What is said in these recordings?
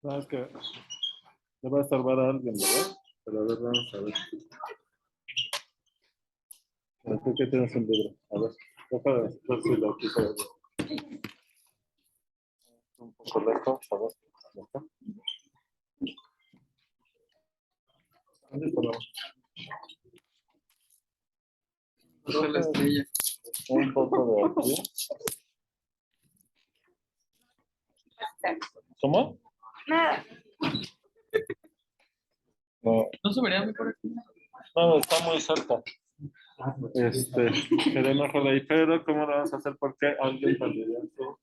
No, es que le va a estorbar a alguien, ¿verdad? Pero a ver, vamos a ver. ¿Tú qué tienes un libro? A ver, deja de ver si lo quito de ver. Un poco lejos, a ver. ¿Está? ¿Dónde ponemos? Roja la estrella. Un poco de aquí. ¿Cómo? Nada. No, ¿No se vería mejor aquí? no, está muy cerca. Quedé mejor de ahí, pero ¿cómo lo vamos a hacer? Porque alguien perdería su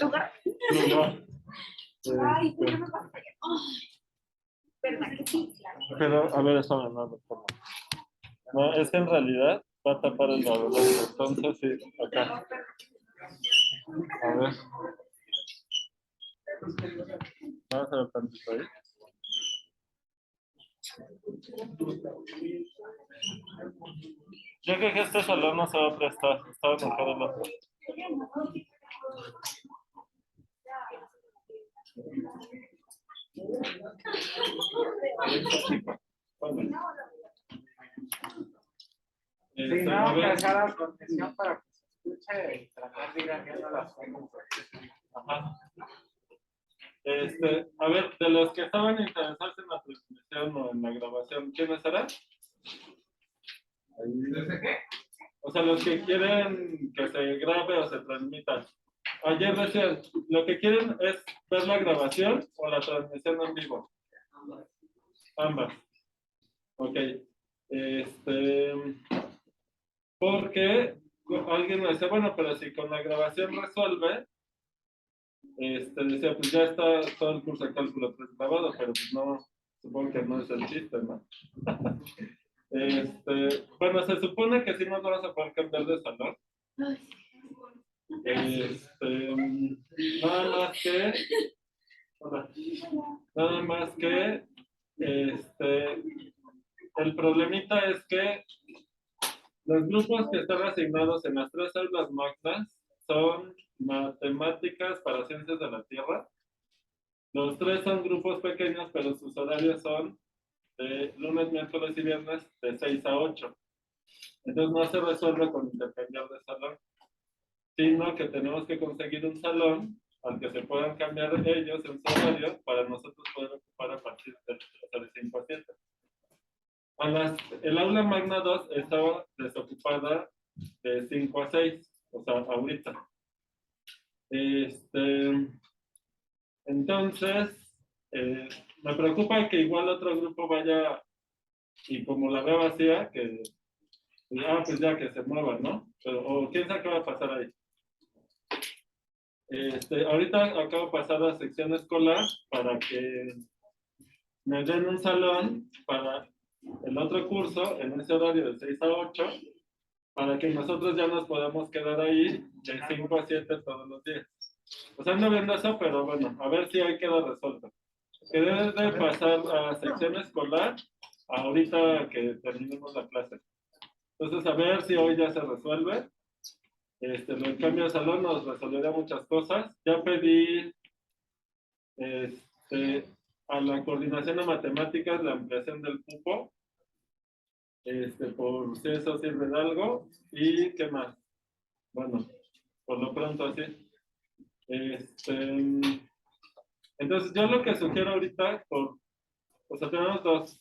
Lugar. lugar. Ay, pues yo me paso allá. ¿Verdad que sí? Claro. Pero, a ver, eso no. No, es que en realidad va a tapar el laberinto. Entonces, sí, acá. A ver. Vamos a ver tantito ahí. Yo creo que este salón no se va a prestar. Estaba mejor el otro. Sí, A no, que ver. haga contención para que se escuche y tratar de ir haciendo las cosas. Ajá. A ver, de los que estaban interesados en la transmisión o en la grabación, ¿quiénes eran? ¿Desde qué? O sea, los que quieren que se grabe o se transmita. Ayer decían, lo que quieren es ver la grabación o la transmisión en vivo. Ambas. Ok. Porque alguien me decía, bueno, pero si con la grabación resuelve, decía, pues ya está todo el curso de cálculo 3 grabado, pero pues no, supongo que no es el chiste, ¿no? Bueno, se supone que sí nos vamos a poder cambiar de salón. Nada más que, nada más que, el problemita es que los grupos que están asignados en las 3 aulas magnas son matemáticas para ciencias de la Tierra. Los 3 son grupos pequeños, pero sus horarios son de lunes, miércoles y viernes de 6 a 8. Entonces no se resuelve con intercambiar de salón, sino que tenemos que conseguir un salón al que se puedan cambiar ellos en su horario para nosotros poder ocupar a partir de 5 a 7. El aula magna 2 estaba desocupada de 5 a 6, o sea, ahorita. Entonces, me preocupa que igual otro grupo vaya y como la veo vacía, que pues ya que se mueva, ¿no? Pero, o quién sabe qué va a pasar ahí. Ahorita acabo de pasar a sección escolar para que me den un salón para el otro curso en ese horario de 6 a 8, para que nosotros ya nos podamos quedar ahí de 5 a 7 todos los días. O sea, no viendo eso, pero bueno, a ver si hoy queda resuelto. Que debe de pasar a sección escolar ahorita que terminemos la clase. Entonces, a ver si hoy ya se resuelve. El cambio de salón nos resolverá muchas cosas. Ya pedí a la coordinación de matemáticas la ampliación del cupo, por si eso sirve de algo. ¿Y qué más? Bueno, por lo pronto así. Entonces, yo lo que sugiero ahorita, o sea, tenemos dos.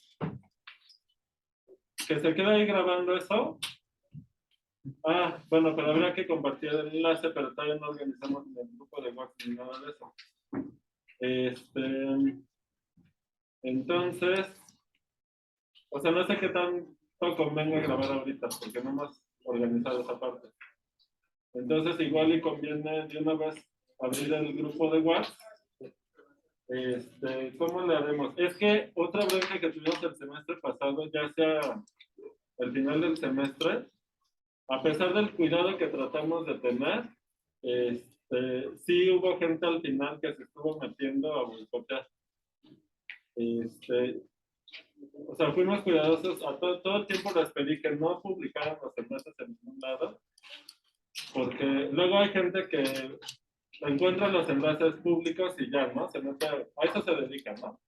Que se quede ahí grabando eso. Bueno, pero habría que compartir el enlace, pero todavía no organizamos ni el grupo de WhatsApp ni nada de eso. Entonces, o sea, no sé qué tanto convenga grabar ahorita, porque no hemos organizado esa parte. Entonces, igual y conviene de una vez abrir el grupo de WhatsApp. ¿Cómo le haremos? Es que otra bronca que tuvimos el semestre pasado, ya sea al final del semestre, a pesar del cuidado que tratamos de tener, sí hubo gente al final que se estuvo metiendo a boicotear. O sea, fuimos cuidadosos, a todo el tiempo les pedí que no publicaran los enlaces en ningún lado, porque luego hay gente que encuentra los enlaces públicos y ya, ¿no? Se mete, a eso se dedica, ¿no?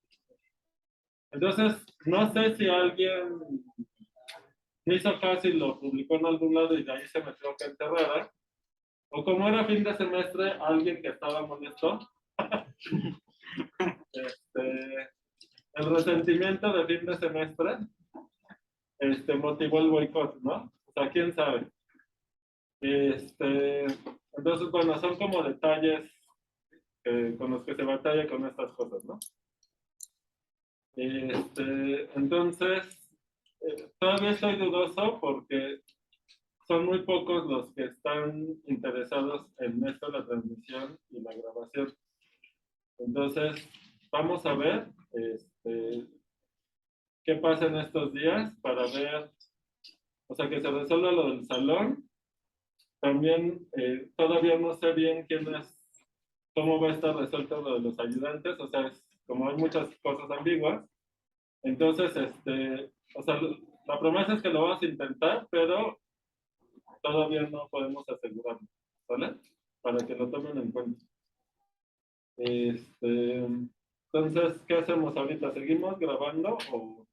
Entonces, no sé si alguien hizo caso y lo publicó en algún lado y de ahí se metió gente rara, o como era fin de semestre, alguien que estaba molesto, el resentimiento de fin de semestre motivó el boicot, ¿no? O sea, quién sabe. Entonces, bueno, son como detalles con los que se batalla con estas cosas, ¿no? Entonces, todavía estoy dudoso porque son muy pocos los que están interesados en esto, la transmisión y la grabación. Entonces, vamos a ver qué pasa en estos días para ver, o sea, que se resuelva lo del salón. También todavía no sé bien cómo va a estar resuelto lo de los ayudantes, o sea, como hay muchas cosas ambiguas. Entonces, o sea, la promesa es que lo vamos a intentar, pero todavía no podemos asegurarlo, ¿vale? Para que lo tomen en cuenta. Entonces, ¿qué hacemos ahorita? ¿Seguimos grabando o...?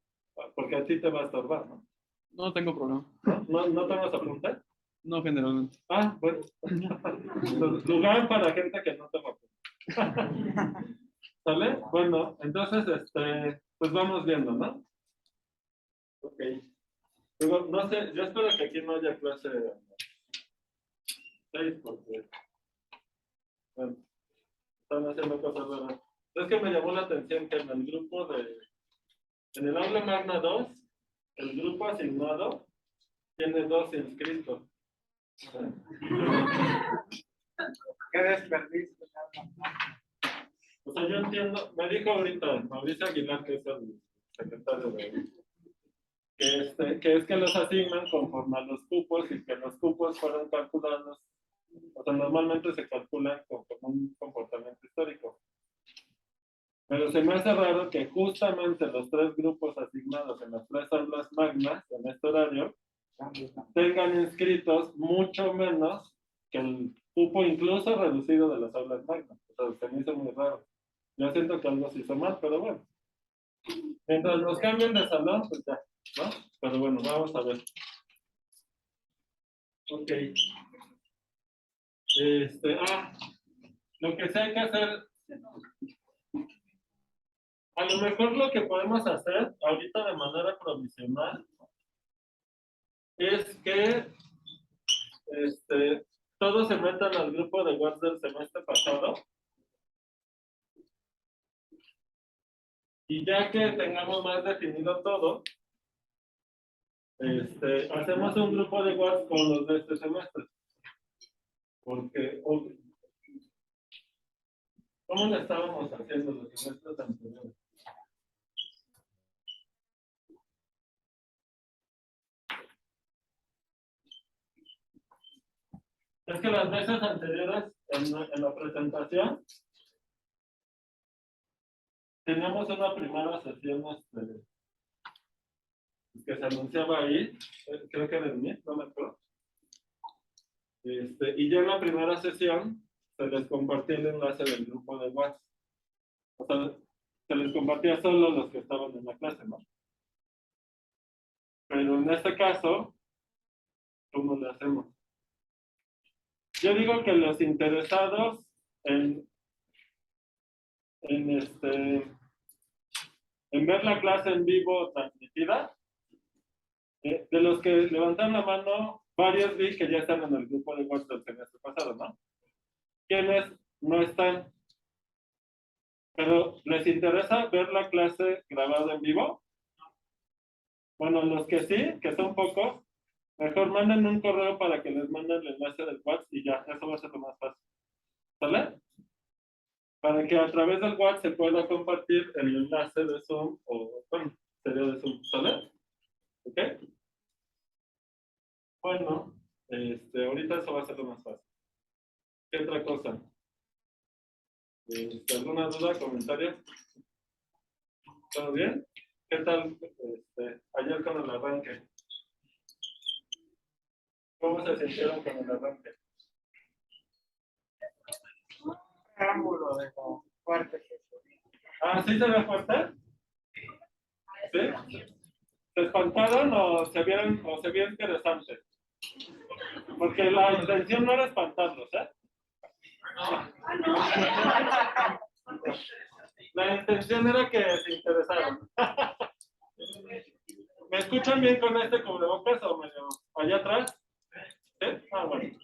Porque a ti te va a estorbar, ¿no? No tengo problema. ¿No te vas a apuntar? No, generalmente. Ah, bueno. Lugar para gente que no te va a apuntar. ¿Sale? Bueno, entonces, pues vamos viendo, ¿no? Ok. Luego, no sé, yo espero que aquí no haya clase 6 porque bueno, están haciendo cosas raras. Es que me llamó la atención que en el grupo en el aula magna 2, el grupo asignado tiene 2 inscritos. Qué desperdicio. O sea, yo entiendo, me dijo ahorita Mauricio Aguilar, que es el secretario que es que los asignan conforme a los cupos y que los cupos fueron calculados, o sea, normalmente se calculan conforme a un comportamiento histórico. Pero se me hace raro que justamente los 3 grupos asignados en las 3 aulas magnas, en este horario, tengan inscritos mucho menos que el cupo incluso reducido de las aulas magnas. O sea, se me hizo muy raro. Yo siento que algo se hizo mal, pero bueno. Mientras nos cambien de salón, pues ya, ¿no? Pero bueno, vamos a ver. Ok. Lo que sí hay que hacer, a lo mejor lo que podemos hacer ahorita de manera provisional es que todos se metan al grupo de WhatsApp del semestre pasado y ya que tengamos más definido todo, hacemos un grupo de WhatsApp con los de este semestre. Porque, ¿cómo le estábamos haciendo los semestres anteriores? Es que las veces anteriores, en la presentación, teníamos una primera sesión que se anunciaba ahí, creo que en el Meet, no me acuerdo. Y ya en la primera sesión se les compartía el enlace del grupo de WhatsApp. O sea, se les compartía solo a los que estaban en la clase, ¿no? Pero en este caso, ¿cómo le hacemos? Yo digo que los interesados en ver la clase en vivo transmitida, de los que levantan la mano, varios vi que ya están en el grupo de WhatsApp del semestre pasado, ¿no? ¿Quiénes no están? Pero ¿les interesa ver la clase grabada en vivo? Bueno, los que sí, que son pocos, mejor manden un correo para que les manden el enlace del WhatsApp y ya, eso va a ser lo más fácil. ¿Sale? Para que a través del WhatsApp se pueda compartir el enlace de Zoom o, bueno, sería de Zoom. ¿Sale? ¿Ok? Bueno, ahorita eso va a ser lo más fácil. ¿Qué otra cosa? ¿Alguna duda, comentario? ¿Todo bien? ¿Qué tal ayer con el arranque? ¿Cómo se sintieron con el arranque? preámbulo de lo fuerte que se. Ah, ¿sí se ve fuerte? ¿Sí? ¿Se espantaron o se vio interesante? Porque la intención no era espantarlos, ¿eh? La intención era que se interesaran. ¿Me escuchan bien con este cubrebocas o medio allá atrás? ¿Sí? Ah, bueno.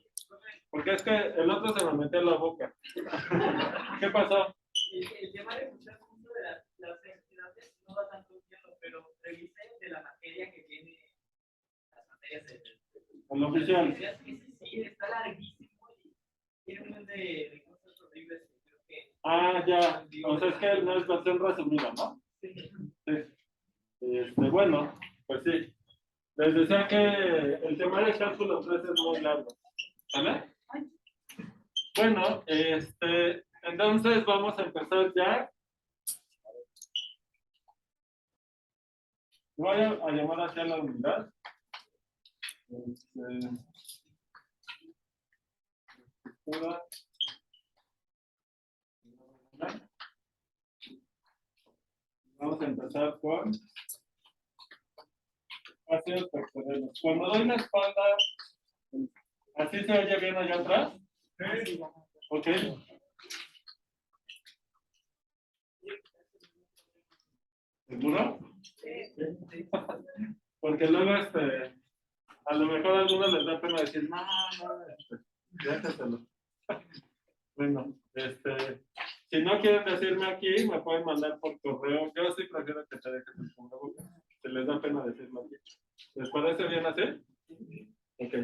Porque es que el otro se me metió en la boca. ¿Qué pasó? El tema de escuchar mucho de las entidades no da tanto miedo, pero revisé de la materia que tiene las materias de El oficial. ese sí está larguísimo y tiene un montón de cosas horribles que creo que. Ah, ya. O sea, es que no es versión resumida, ¿no? Sí. Sí. Bueno, pues sí. Les decía que el tema de cálculo 3 es muy largo. ¿Vale? Bueno, entonces vamos a empezar ya. Voy a llamar hacia la unidad. Vamos a empezar con ácidos pectoranos. Cuando doy la espalda, ¿así se oye bien allá atrás? Sí. Ok. ¿Seguro? Porque luego, a lo mejor a algunos les da pena decir, no, déjatelo. Bueno, si no quieren decirme aquí, me pueden mandar por correo. Yo sí prefiero que te dejes el cubrebocas. Se les da pena decirlo aquí. ¿Les parece bien así? Ok.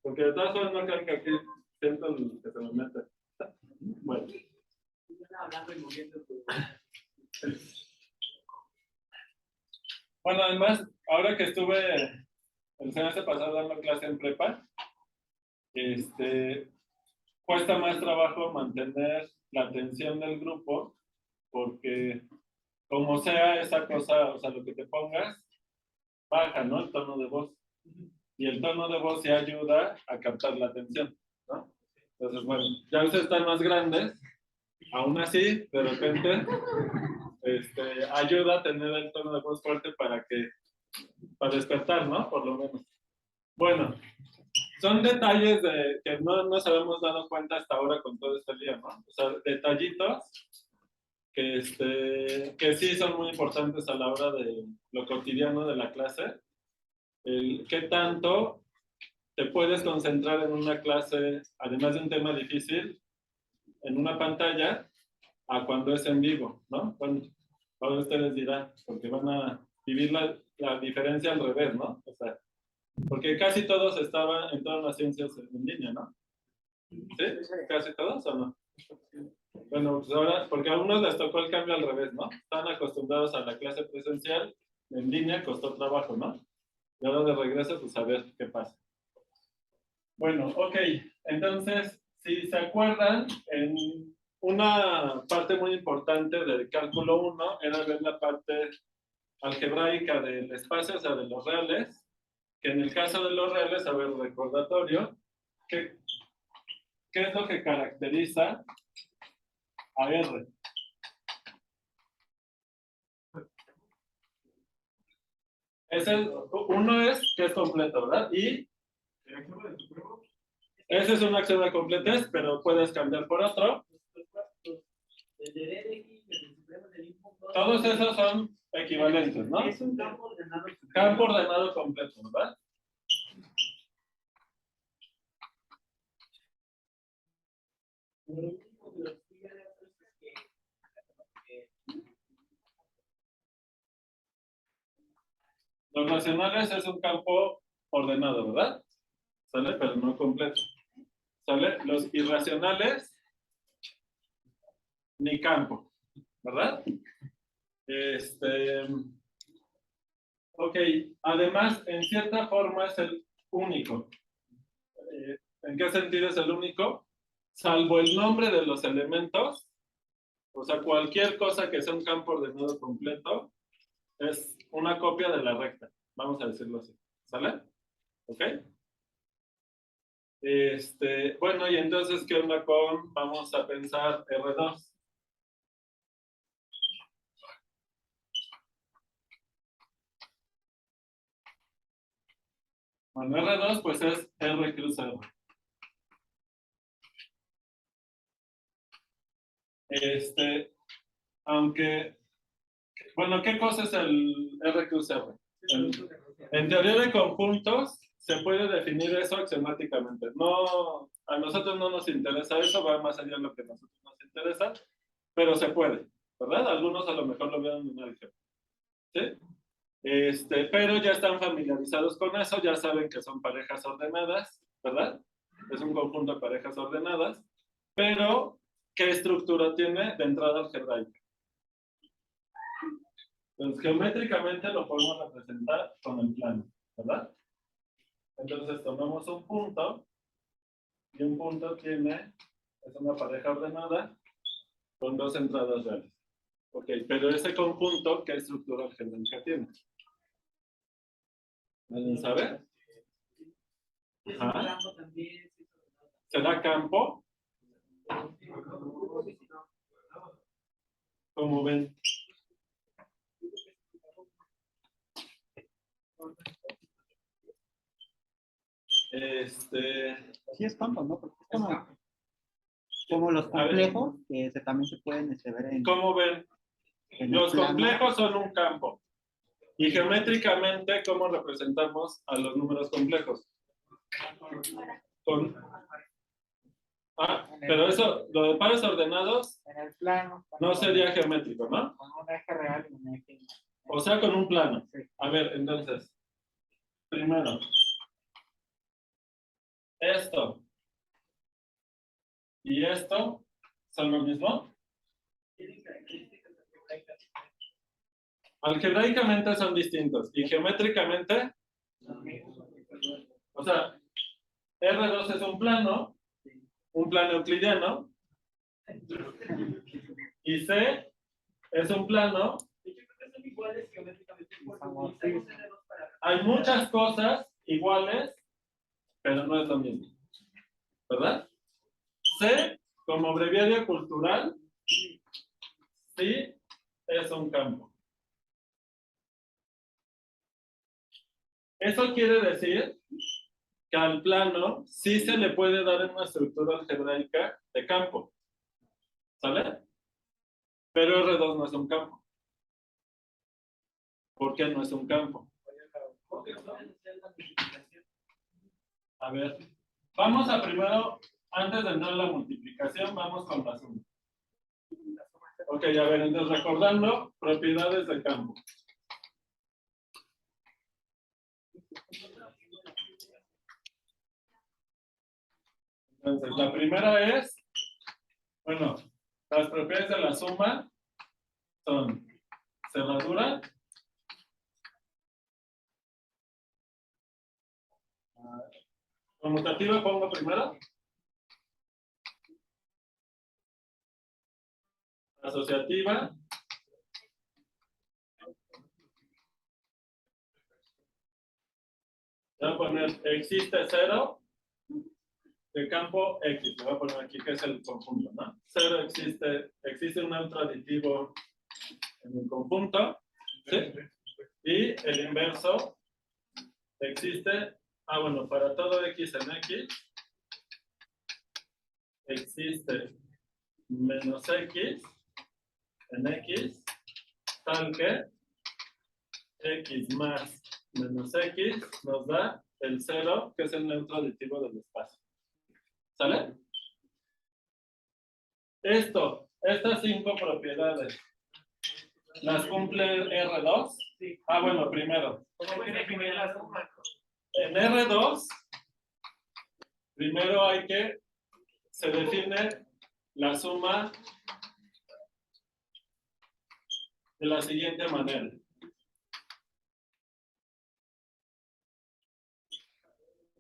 Porque de todas formas no creo que aquí sientan que se me mete. Bueno. Bueno, además, ahora que estuve el semestre pasado dando clase en prepa, cuesta más trabajo mantener la atención del grupo porque como sea esa cosa, o sea, lo que te pongas, baja, ¿no? El tono de voz. Y el tono de voz sí ayuda a captar la atención, ¿no? Entonces, bueno, ya ustedes están más grandes, aún así, de repente, ayuda a tener el tono de voz fuerte para despertar, ¿no? Por lo menos. Bueno, son detalles que no nos habíamos dado cuenta hasta ahora con todo este día, ¿no? O sea, detallitos que sí son muy importantes a la hora de lo cotidiano de la clase. ¿Qué tanto te puedes concentrar en una clase, además de un tema difícil, en una pantalla, a cuando es en vivo, ¿no? Bueno, ahora ustedes dirán, porque van a vivir la diferencia al revés, ¿no? O sea, porque casi todos estaban en todas las ciencias en línea, ¿no? ¿Sí? ¿Casi todos o no? Bueno, pues ahora, porque a unos les tocó el cambio al revés, ¿no? Están acostumbrados a la clase presencial, en línea costó trabajo, ¿no? Y ahora de regreso, pues a ver qué pasa. Bueno, ok, entonces, si se acuerdan, en una parte muy importante del cálculo 1 era ver la parte algebraica del espacio, o sea, de los reales, que en el caso de los reales, a ver, recordatorio, ¿qué es lo que caracteriza a R? Uno es que es completo, ¿verdad? Y ese es un axioma de completez, pero puedes cambiar por otro. Todos esos son equivalentes, ¿no? Es un campo ordenado. Campo ordenado completo, ¿verdad? Los racionales es un campo ordenado, ¿verdad? ¿Sale? Pero no completo. ¿Sale? Los irracionales, ni campo, ¿verdad? Ok, además, en cierta forma es el único. ¿En qué sentido es el único? Salvo el nombre de los elementos, o sea, cualquier cosa que sea un campo ordenado completo es una copia de la recta, vamos a decirlo así. ¿Sale? ¿Ok? Bueno, y entonces, ¿qué onda con, vamos a pensar R2? Bueno, R2 pues es R cruz R. Aunque, bueno, ¿qué cosa es el R cruz R? En teoría de conjuntos se puede definir eso axiomáticamente. No, a nosotros no nos interesa eso, va más allá de lo que a nosotros nos interesa, pero se puede, ¿verdad? Algunos a lo mejor lo vieron en álgebra, ¿sí? Pero ya están familiarizados con eso, ya saben que son parejas ordenadas, ¿verdad? Es un conjunto de parejas ordenadas, pero ¿qué estructura tiene de entrada algebraica? Entonces, geométricamente lo podemos representar con el plano, ¿verdad? Entonces, tomamos un punto, y un punto es una pareja ordenada con dos entradas reales. Ok, pero ese conjunto, ¿qué estructura algebraica tiene? ¿Alguien sabe? Ajá. ¿Será campo? ¿Cómo ven? Sí es campo, ¿no? Porque es como los complejos que también se pueden ver en ¿Cómo ven? el Los plano. complejos son un campo. Y geométricamente, ¿cómo representamos a los números complejos? Pero eso, lo de pares ordenados, En el plano. no sería geométrico, ¿no? Con un eje real y un eje. O sea, con un plano. Sí. A ver, entonces, primero, esto y esto son lo mismo. Algebraicamente son distintos y geométricamente, o sea, R2 es un plano euclidiano, y C es un plano. Hay muchas cosas iguales, pero no es lo mismo, ¿verdad? C, como breviario cultural, sí es un campo. Eso quiere decir que al plano sí se le puede dar una estructura algebraica de campo, ¿sale? Pero R2 no es un campo. ¿Por qué no es un campo? A ver, vamos a primero, antes de entrar a la multiplicación, vamos con la suma. Ok, a ver, entonces recordando propiedades de campo. Entonces, la primera es, bueno, las propiedades de la suma son cerradura, conmutativa pongo primero, asociativa, voy a poner existe cero de campo X, le voy a poner aquí que es el conjunto, ¿no? Cero existe un neutro aditivo en el conjunto, ¿sí? Y el inverso existe, bueno, para todo X en X, existe menos X en X, tal que X más menos X nos da el cero, que es el neutro aditivo del espacio. ¿Sale? Estas 5 propiedades, ¿las cumple R2? Bueno, primero. En R2, primero se define la suma de la siguiente manera.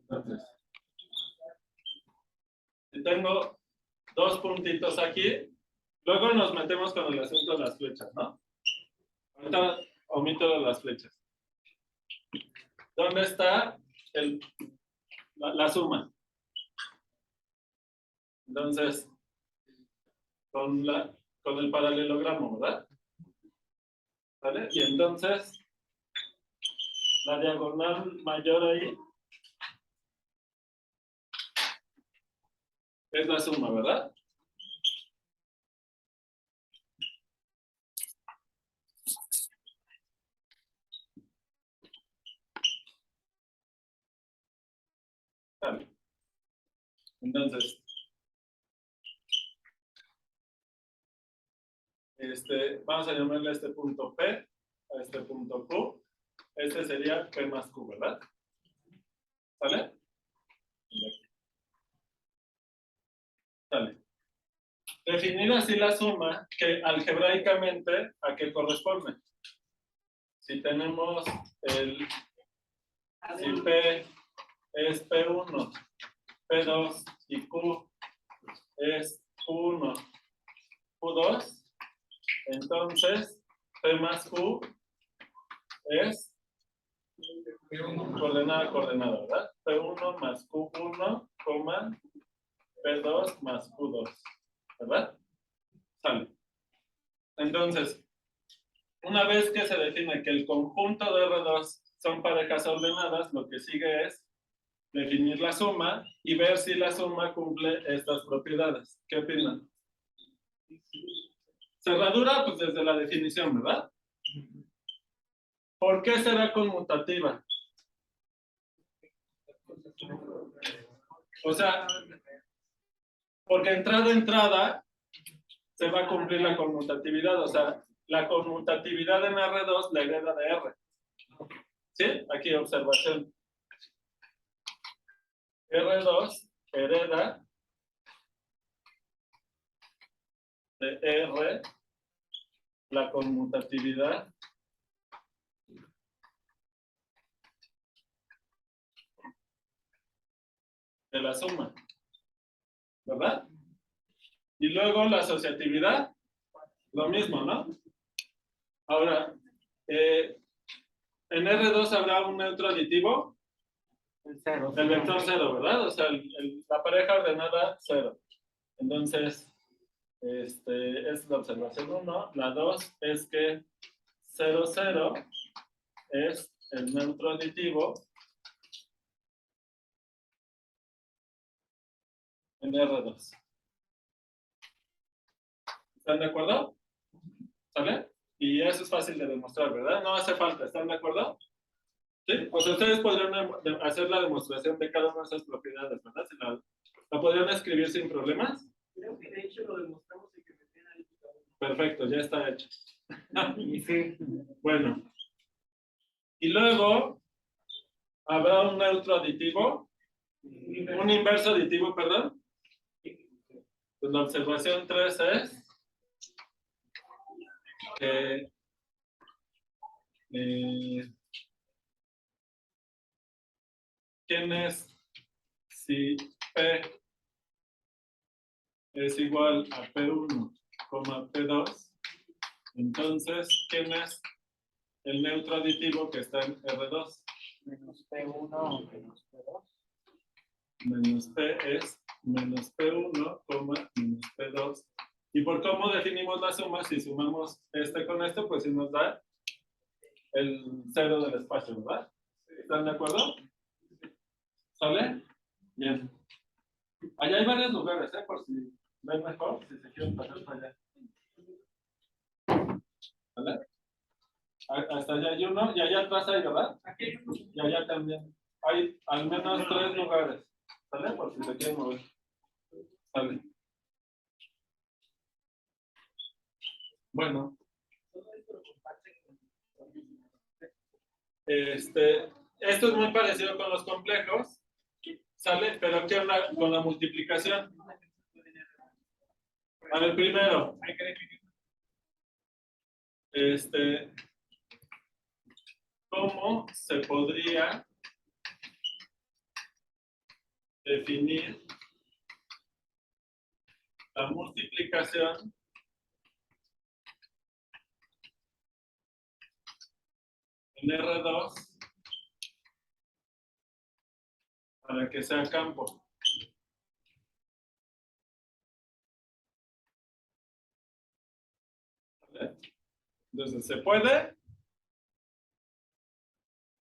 Entonces, si tengo 2 puntitos aquí, luego nos metemos con el asunto de las flechas, ¿no? Ahorita omito de las flechas. ¿Dónde está la suma? Entonces, con el paralelogramo, ¿verdad? ¿Vale? Y entonces, la diagonal mayor ahí es la suma, ¿verdad? Vale. Entonces, vamos a llamarle a este punto P, a este punto Q. Este sería P más Q, ¿verdad? ¿Sale? Sale. Definir así la suma, que algebraicamente, ¿a qué corresponde? Si tenemos si P es P1, P2 y Q es Q1, Q2, entonces P más Q es coordenada, ¿verdad? P1 más Q1, P2 más Q2, ¿verdad? Sale. Entonces, una vez que se define que el conjunto de R2 son parejas ordenadas, lo que sigue es definir la suma y ver si la suma cumple estas propiedades. ¿Qué opinan? Cerradura, pues desde la definición, ¿verdad? ¿Por qué será conmutativa? O sea, porque entrada a entrada se va a cumplir la conmutatividad, o sea, la conmutatividad en R2 la hereda de R. ¿Sí? Aquí observación. R2 hereda de R la conmutatividad de la suma, ¿verdad? Y luego la asociatividad, lo mismo, ¿no? Ahora, en R2 habrá un neutro aditivo, el vector 0, ¿verdad? O sea, la pareja ordenada 0. Entonces, es la observación 1. La 2 es que 0, 0 es el neutro aditivo en R2. ¿Están de acuerdo? ¿Sale? Y eso es fácil de demostrar, ¿verdad? No hace falta, ¿están de acuerdo? ¿Sí? O sea, ustedes podrían hacer la demostración de cada una de esas propiedades, ¿verdad? Si la podrían escribir sin problemas. Creo que de hecho lo demostramos en que me tiene ahí. Perfecto, ya está hecho. Sí. Bueno. Y luego, habrá un neutro aditivo, un inverso aditivo, perdón. Pues la observación 3 es que ¿quién es si P es igual a P1, P2? Entonces, ¿quién es el neutro aditivo que está en R2? Menos P1 menos P2. Menos P es menos P1, menos P2. ¿Y por cómo definimos la suma? Si sumamos con esto, pues si nos da el cero del espacio, ¿verdad? ¿Están de acuerdo? ¿Sale? Bien. Allá hay varios lugares, por si ven mejor, si se quieren pasar para allá. ¿Vale? Hasta allá hay uno, y allá atrás hay, ¿verdad? Y allá también. Hay al menos 3 lugares. ¿Sale? Por si se quieren mover. ¿Sale? Bueno. Esto es muy parecido con los complejos. ¿Sale? Pero ¿qué onda con la multiplicación? A ver, primero. ¿Cómo se podría definir la multiplicación en R2 para que sea campo? ¿Eh? Entonces, ¿se puede?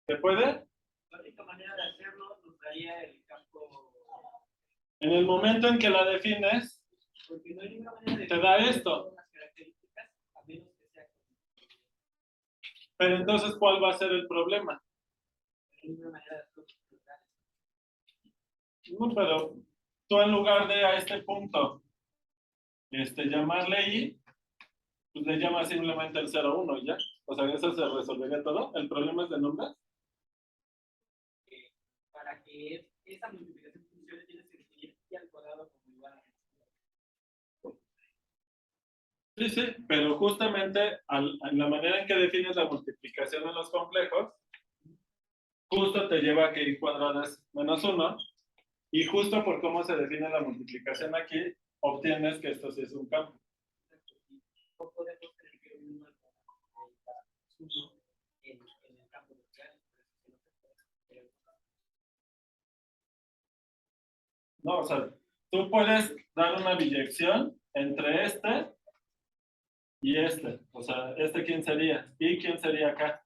¿Se puede? La única manera de hacerlo nos daría el campo, En el momento en que la defines, porque no hay ninguna manera de te da esto. las características, a menos que sea Pero entonces, ¿cuál va a ser el problema? no hay ninguna manera de hacerlo. No, pero tú en lugar de a este punto llamarle I, pues le llamas simplemente el 0,1 y ya. O sea, eso se resolvería todo. El problema es de nombres. Para que esa multiplicación funcione, tienes que definir y al cuadrado como igual a Sí, sí, pero justamente en la manera en que defines la multiplicación en los complejos, justo te lleva a que I cuadrada es -1, y justo por cómo se define la multiplicación aquí, obtienes que esto sí es un campo. no podemos tener que uno al cuadrado en el campo vectorial, No, o sea, tú puedes dar una biyección entre este y este. O sea, ¿este quién sería? ¿Y quién sería acá?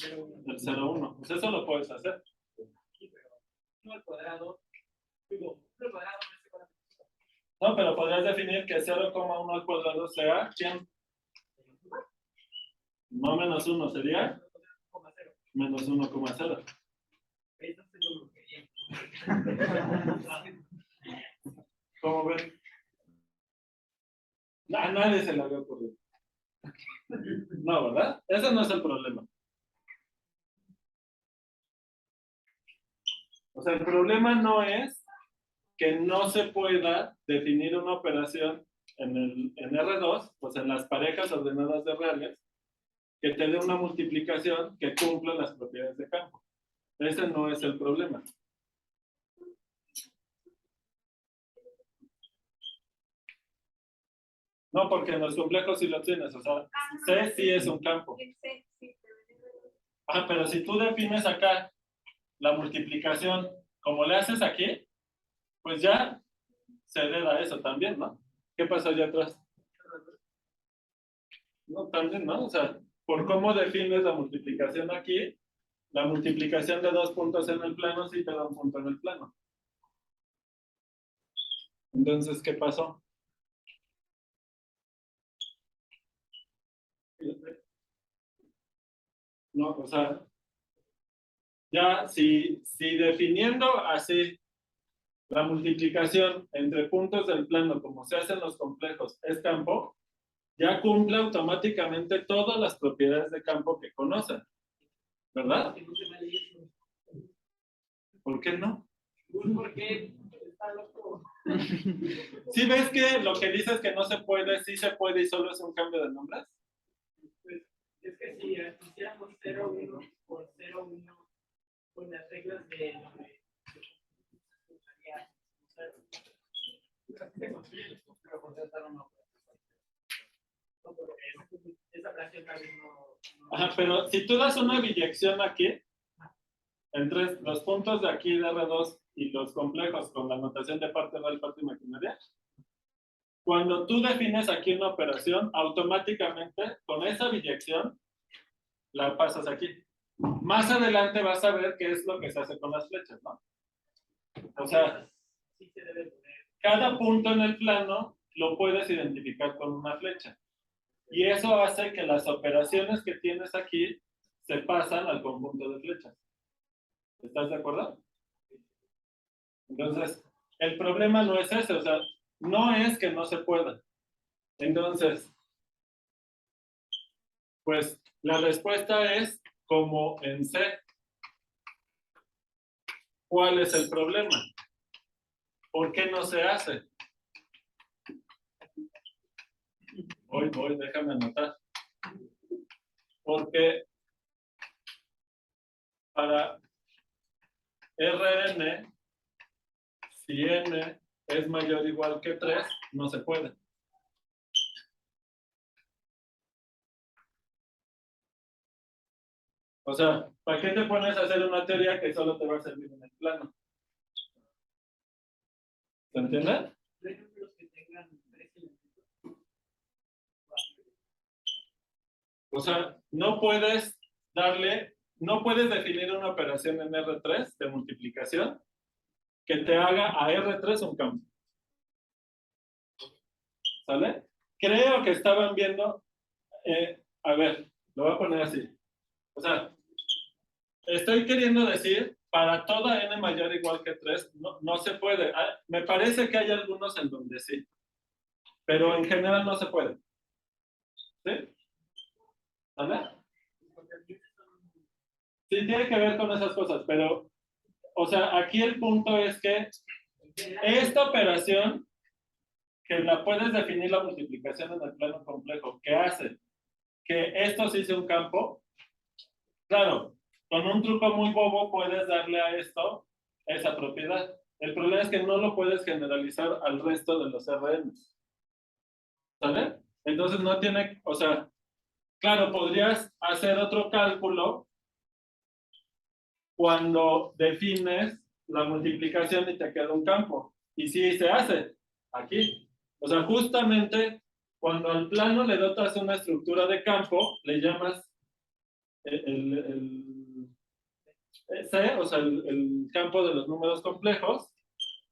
El 0,1. Pues eso lo puedes hacer. uno al cuadrado, digo, uno al cuadrado no es igual a No, pero podrías definir que 0,1 al cuadrado sea ¿quién? No -1, sería -1,0. Eso es lo que quería. ¿Cómo ven? A nadie se le había ocurrido. No, ¿verdad? Ese no es el problema. O sea, el problema no es que no se pueda definir una operación en R2, pues en las parejas ordenadas de reales, que te dé una multiplicación que cumpla las propiedades de campo. Ese no es el problema. No, porque en los complejos sí lo tienes, o sea, C sí es un campo. Ah, pero si tú defines acá la multiplicación como le haces aquí, pues ya se hereda eso también, ¿no? ¿Qué pasó allá atrás? No, también, ¿no? O sea, por cómo defines la multiplicación aquí, la multiplicación de 2 puntos en el plano sí te da un punto en el plano. Entonces, ¿qué pasó? No, o sea, ya si definiendo así la multiplicación entre puntos del plano, como se hace en los complejos, es campo, ya cumple automáticamente todas las propiedades de campo que conocen, ¿verdad? Que no se vale eso. ¿Por qué no? Porque está loco. ¿Sí ves que lo que dices que no se puede, sí se puede y solo es un cambio de nombres? Pues, es que si hiciéramos 0,1 por 0,1 con las reglas de esa fracción tal vez no. Ajá, pero si tú das una biyección aquí, entre los puntos de aquí de R2 y los complejos con la notación de parte real, parte imaginaria, cuando tú defines aquí una operación, automáticamente con esa biyección la pasas aquí. Más adelante vas a ver qué es lo que se hace con las flechas, ¿no? O sea, Sí se debe poner. cada punto en el plano lo puedes identificar con una flecha. Y eso hace que las operaciones que tienes aquí se pasan al conjunto de flechas. ¿Estás de acuerdo? Entonces, el problema no es ese, o sea, no es que no se pueda. Entonces, pues la respuesta es como en C. ¿Cuál es el problema? ¿Por qué no se hace? Voy, déjame anotar. Porque para Rn, si n es mayor o igual que 3, no se puede. O sea, ¿para qué te pones a hacer una teoría que solo te va a servir en el plano? ¿Se entiende? Por ejemplo, los que tengan 3 elementos. O sea, no puedes definir una operación en R3 de multiplicación que te haga a R3 un campo. ¿Sale? Creo que estaban viendo, a ver, lo voy a poner así. O sea, estoy queriendo decir, para toda n mayor o igual que 3, no se puede. Me parece que hay algunos en donde sí, pero en general no se puede. ¿Sí? ¿Sale? Sí, tiene que ver con esas cosas, pero, o sea, aquí el punto es que esta operación, que la puedes definir la multiplicación en el plano complejo, que hace que esto sí sea un campo, claro, con un truco muy bobo puedes darle a esto esa propiedad. El problema es que no lo puedes generalizar al resto de los RNs. ¿Sale? Entonces no tiene, o sea, claro, podrías hacer otro cálculo cuando defines la multiplicación y te queda un campo. Y sí se hace aquí. O sea, justamente cuando al plano le dotas una estructura de campo, le llamas el C, o sea, el campo de los números complejos,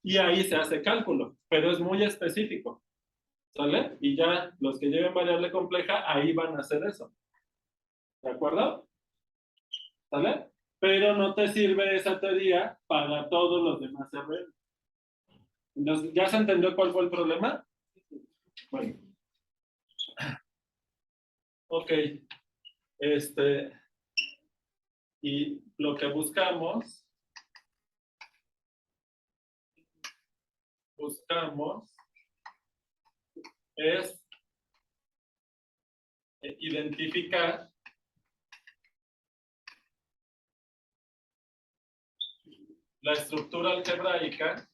y ahí se hace cálculo, pero es muy específico. ¿Sale? Y ya los que lleven variable compleja, ahí van a hacer eso. ¿De acuerdo? ¿Sale? Pero no te sirve esa teoría para todos los demás RN. Entonces, ¿ya se entendió cuál fue el problema? Bueno. Ok. Y lo que buscamos es identificar la estructura algebraica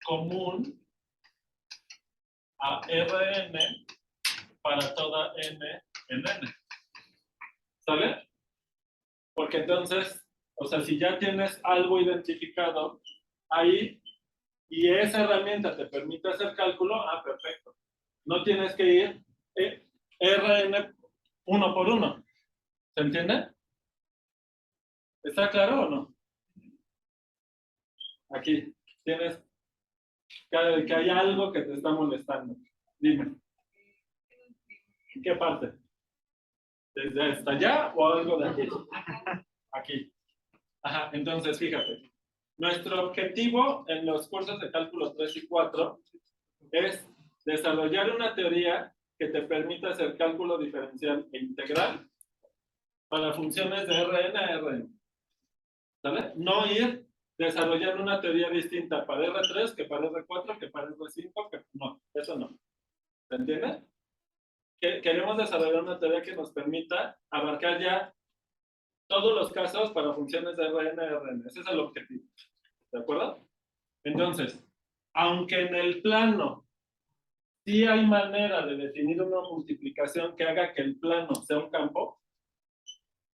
común a Rn para toda n en n. ¿Sale? Porque entonces, o sea, si ya tienes algo identificado ahí y esa herramienta te permite hacer cálculo, perfecto. No tienes que ir Rn uno por uno. ¿Se entiende? ¿Está claro o no? Aquí tienes que hay algo que te está molestando. Dime. ¿Qué parte? ¿Desde hasta allá o algo de aquí? Aquí. Ajá, entonces fíjate. Nuestro objetivo en los cursos de cálculo 3 y 4 es desarrollar una teoría que te permita hacer cálculo diferencial e integral para funciones de Rn a Rn. ¿Sale? No ir desarrollando una teoría distinta para R3 que para R4, que para R5, que no, eso no. ¿Se entiende? Queremos desarrollar una teoría que nos permita abarcar ya todos los casos para funciones de Rn a Rn. Ese es el objetivo. ¿De acuerdo? Entonces, aunque en el plano sí hay manera de definir una multiplicación que haga que el plano sea un campo,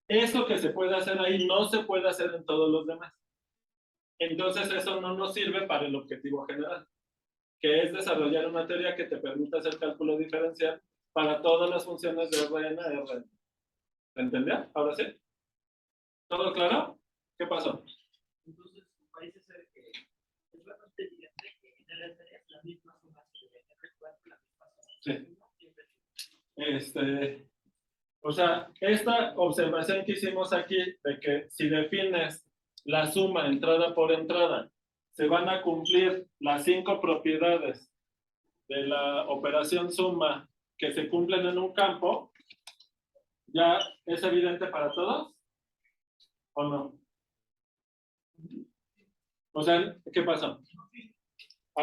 eso que se puede hacer ahí no se puede hacer en todos los demás. Entonces eso no nos sirve para el objetivo general, que es desarrollar una teoría que te permita hacer cálculo diferencial para todas las funciones de Rn a Rn. ¿Se entendió? ¿Ahora sí? ¿Todo claro? ¿Qué pasó? Entonces, parece ser que es bastante evidente que en R3 la misma suma sirve, en R4 la misma suma. Sí. O sea, esta observación que hicimos aquí de que si defines la suma entrada por entrada, se van a cumplir las 5 propiedades de la operación suma que se cumplen en un campo, ¿ya es evidente para todos? ¿O no? O sea, ¿qué pasó?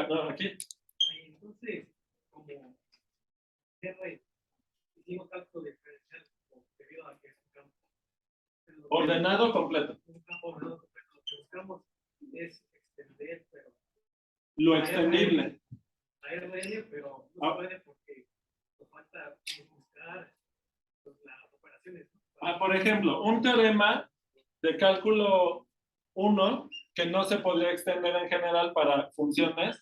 No, aquí. Entonces, como R, hicimos cálculo diferencial debido a que es un campo. Ordenado completo. Un campo ordenado completo. Lo que buscamos es extender, pero Lo extendible. a RN, pero no se puede porque nos falta buscar las operaciones. Por ejemplo, un teorema de cálculo 1 que no se podría extender en general para funciones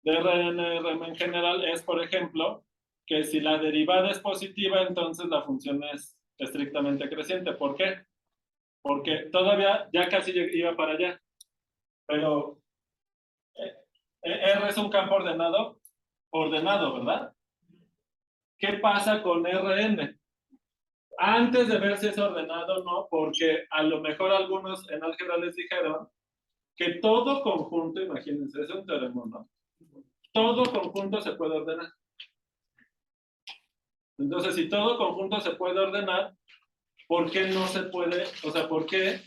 de Rn en general es, por ejemplo, que si la derivada es positiva, entonces la función es estrictamente creciente. ¿Por qué? Porque todavía ya casi iba para allá, pero R es un campo ordenado, ¿verdad? ¿Qué pasa con Rn? Antes de ver si es ordenado o no, porque a lo mejor algunos en álgebra les dijeron que todo conjunto, imagínense, es un teorema, ¿no? Todo conjunto se puede ordenar. Entonces, si todo conjunto se puede ordenar, ¿por qué no se puede? O sea, ¿por qué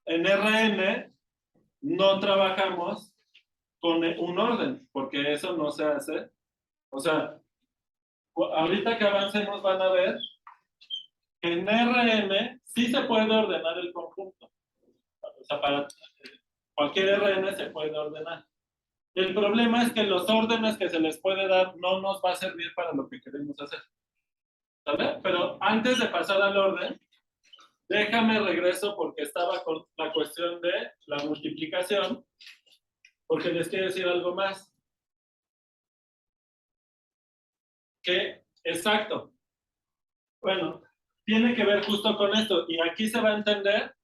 en Rn no trabajamos con un orden? Porque eso no se hace. O sea, ahorita que avancemos van a ver que en Rn sí se puede ordenar el conjunto. O sea, para cualquier Rn se puede ordenar. El problema es que los órdenes que se les puede dar no nos va a servir para lo que queremos hacer. ¿Vale? Pero antes de pasar al orden, déjame regreso porque estaba con la cuestión de la multiplicación, porque les quiero decir algo más. Que, exacto. Bueno, tiene que ver justo con esto, y aquí se va a entender,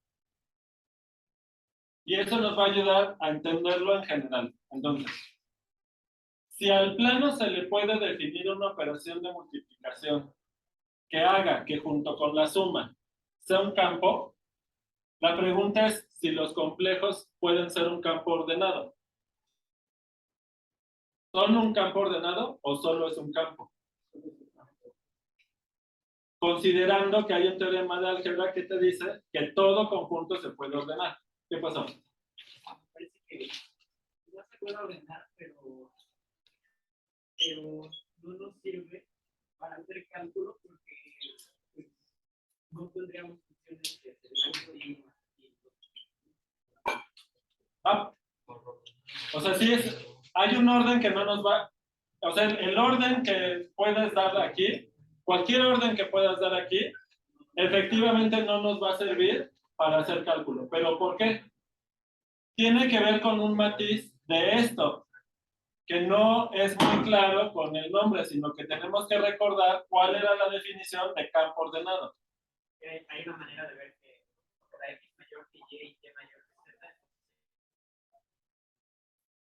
y eso nos va a ayudar a entenderlo en general. Entonces, si al plano se le puede definir una operación de multiplicación que haga que junto con la suma sea un campo, la pregunta es si los complejos pueden ser un campo ordenado. ¿Son un campo ordenado o solo es un campo? Considerando que hay un teorema de álgebra que te dice que todo conjunto se puede ordenar. ¿Qué pasó? Parece que no se puede ordenar, pero no nos sirve para hacer cálculo porque pues, no tendríamos funciones que se o sea, sí hay un orden que no nos va, o sea, el orden que puedes dar aquí, cualquier orden que puedas dar aquí, efectivamente no nos va a servir para hacer cálculo. ¿Pero por qué? Tiene que ver con un matiz de esto, que no es muy claro con el nombre, sino que tenemos que recordar cuál era la definición de campo ordenado. hay una manera de ver que la X mayor que Y y Y mayor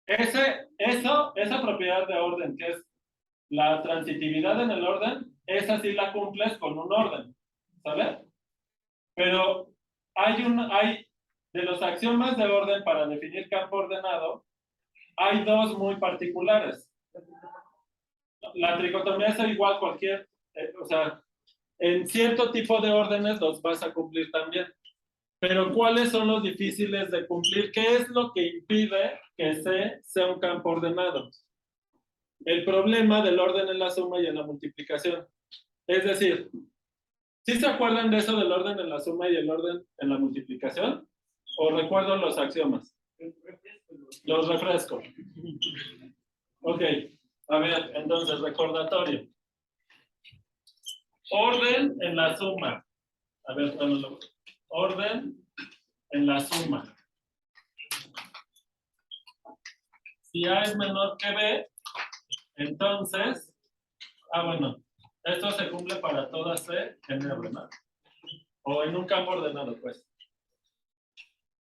que Z. Esa propiedad de orden, que es la transitividad en el orden, esa sí la cumples con un orden, ¿sabes? Pero hay de los axiomas de orden para definir campo ordenado, hay dos muy particulares. La tricotomía es igual cualquier, o sea, en cierto tipo de órdenes los vas a cumplir también. Pero ¿cuáles son los difíciles de cumplir? ¿Qué es lo que impide que C sea un campo ordenado? El problema del orden en la suma y en la multiplicación. Es decir, ¿sí se acuerdan de eso del orden en la suma y el orden en la multiplicación? ¿O recuerdo los axiomas? Los refresco. Ok, a ver, entonces, recordatorio. Orden en la suma. A ver, orden en la suma. Si A es menor que B, entonces, bueno, esto se cumple para toda C en R, ¿no? O en un campo ordenado, pues.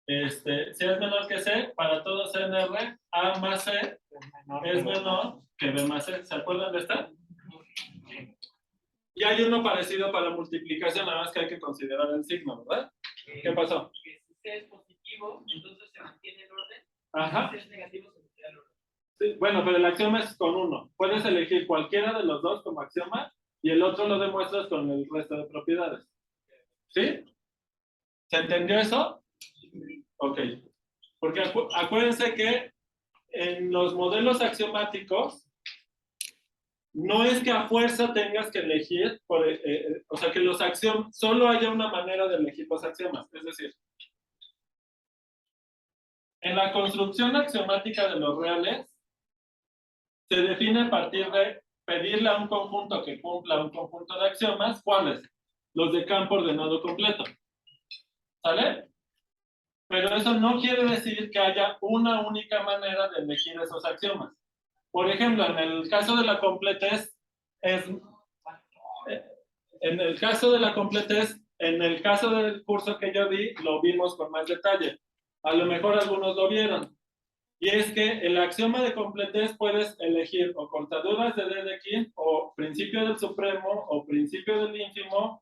Si es menor que C, para todo C en R, A más C es menor que B más C. ¿Se acuerdan de esta? Y hay uno parecido para multiplicación, nada más que hay que considerar el signo, ¿verdad? ¿Qué pasó? Que si C es positivo, entonces se mantiene el orden. Ajá. Si C es negativo, se mantiene el orden. Sí, bueno, pero el axioma es con uno. Puedes elegir cualquiera de los dos como axioma y el otro lo demuestras con el resto de propiedades. ¿Sí? ¿Se entendió eso? Ok. Porque acuérdense que en los modelos axiomáticos no es que a fuerza tengas que elegir, o sea, que los axiomas, solo haya una manera de elegir los axiomas. Es decir, en la construcción axiomática de los reales, se define a partir de pedirle a un conjunto que cumpla un conjunto de axiomas, ¿cuáles? Los de campo ordenado completo. ¿Sale? Pero eso no quiere decir que haya una única manera de elegir esos axiomas. Por ejemplo, en el caso de la completez, en el caso del curso que yo di, lo vimos con más detalle. A lo mejor algunos lo vieron. Y es que el axioma de completez puedes elegir o cortaduras de Dedekind, o principio del supremo, o principio del ínfimo,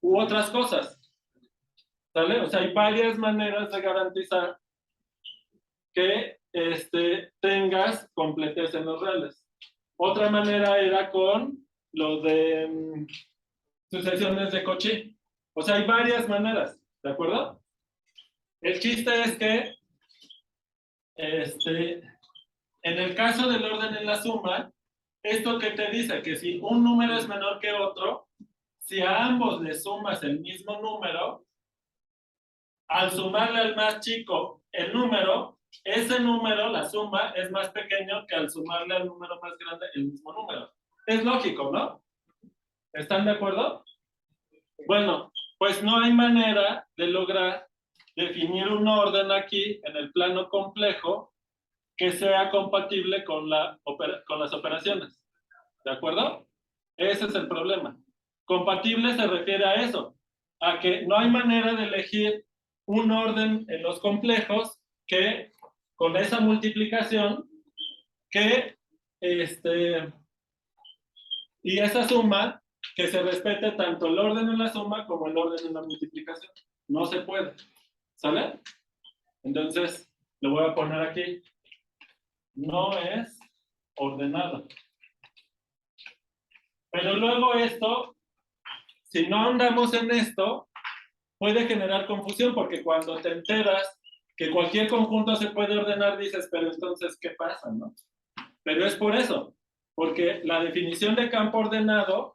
u otras cosas. ¿Sale? O sea, hay varias maneras de garantizar que tengas completez en los reales. Otra manera era con lo de sucesiones de Cauchy. O sea, hay varias maneras, ¿de acuerdo? El chiste es que en el caso del orden en la suma, esto que te dice que si un número es menor que otro, si a ambos le sumas el mismo número, al sumarle al más chico el número, ese número, la suma, es más pequeño que al sumarle al número más grande el mismo número. Es lógico, ¿no? ¿Están de acuerdo? Bueno, pues no hay manera de lograr definir un orden aquí en el plano complejo que sea compatible con las operaciones. ¿De acuerdo? Ese es el problema. Compatible se refiere a eso, a que no hay manera de elegir un orden en los complejos que con esa multiplicación que y esa suma que se respete tanto el orden en la suma como el orden en la multiplicación. No se puede. ¿Sale? Entonces, lo voy a poner aquí. No es ordenado. Pero luego esto, si no andamos en esto, puede generar confusión, porque cuando te enteras que cualquier conjunto se puede ordenar, dices, pero entonces, ¿qué pasa, no? Pero es por eso, porque la definición de campo ordenado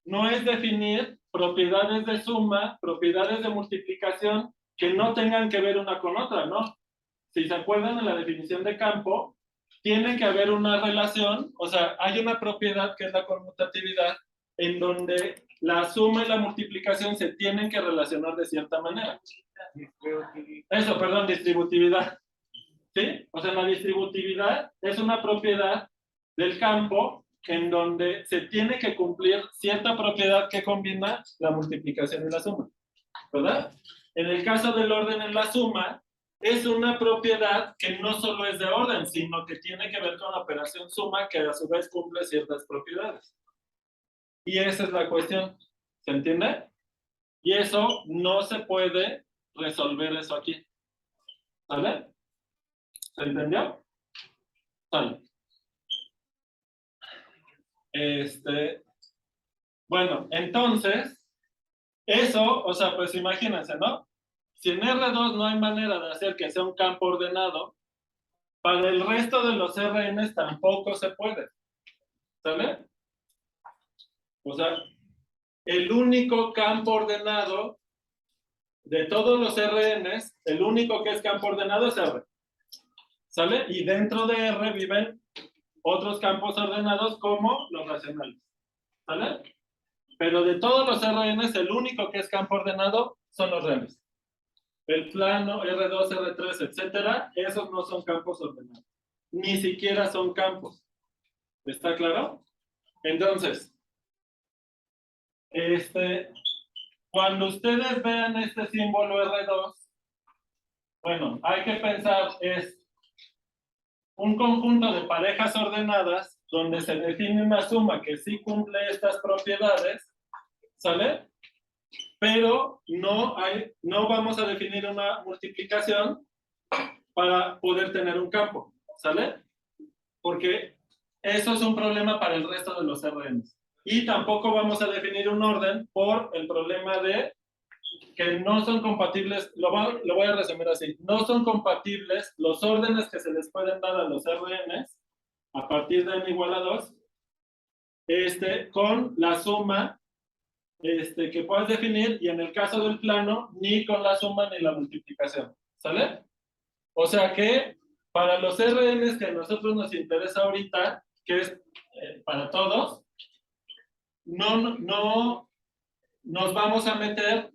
no es definir propiedades de suma, propiedades de multiplicación que no tengan que ver una con otra, ¿no? Si se acuerdan de la definición de campo, tiene que haber una relación, o sea, hay una propiedad que es la conmutatividad, en donde la suma y la multiplicación se tienen que relacionar de cierta manera. Eso, perdón, distributividad. ¿Sí? O sea, la distributividad es una propiedad del campo en donde se tiene que cumplir cierta propiedad que combina la multiplicación y la suma. ¿Verdad? En el caso del orden en la suma, es una propiedad que no solo es de orden, sino que tiene que ver con la operación suma, que a su vez cumple ciertas propiedades. Y esa es la cuestión. ¿Se entiende? Y eso no se puede resolver eso aquí. ¿Sale? ¿Se entendió? Sale. Bueno, entonces, eso, o sea, pues imagínense, ¿no? Si en R2 no hay manera de hacer que sea un campo ordenado, para el resto de los RNs tampoco se puede. ¿Sale? O sea, el único campo ordenado de todos los RNs, el único que es campo ordenado es R. ¿Sale? Y dentro de R viven otros campos ordenados como los racionales. ¿Sale? Pero de todos los RNs, el único que es campo ordenado son los reales. El plano, R2, R3, etcétera, esos no son campos ordenados. Ni siquiera son campos. ¿Está claro? Entonces, cuando ustedes vean este símbolo R2, bueno, hay que pensar, es un conjunto de parejas ordenadas donde se define una suma que sí cumple estas propiedades, ¿sale? Pero no vamos a definir una multiplicación para poder tener un campo, ¿sale? Porque eso es un problema para el resto de los RNs. Y tampoco vamos a definir un orden por el problema de que no son compatibles, lo voy a resumir así, no son compatibles los órdenes que se les pueden dar a los RNs a partir de n igual a 2 con la suma que puedes definir, y en el caso del plano, ni con la suma ni la multiplicación. ¿Sale? O sea que para los RNs que a nosotros nos interesa ahorita, que es para todos, no nos vamos a meter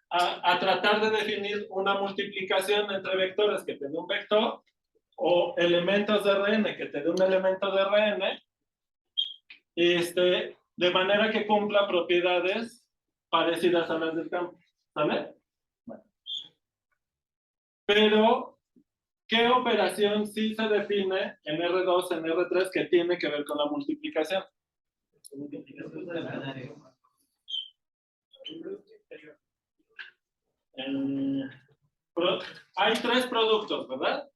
a tratar de definir una multiplicación entre vectores que te dé un vector o elementos de Rn que te dé un elemento de Rn, de manera que cumpla propiedades parecidas a las del campo. ¿Sale? Bueno. Pero, ¿qué operación sí se define en R2, en R3 que tiene que ver con la multiplicación? Hay tres productos, ¿verdad?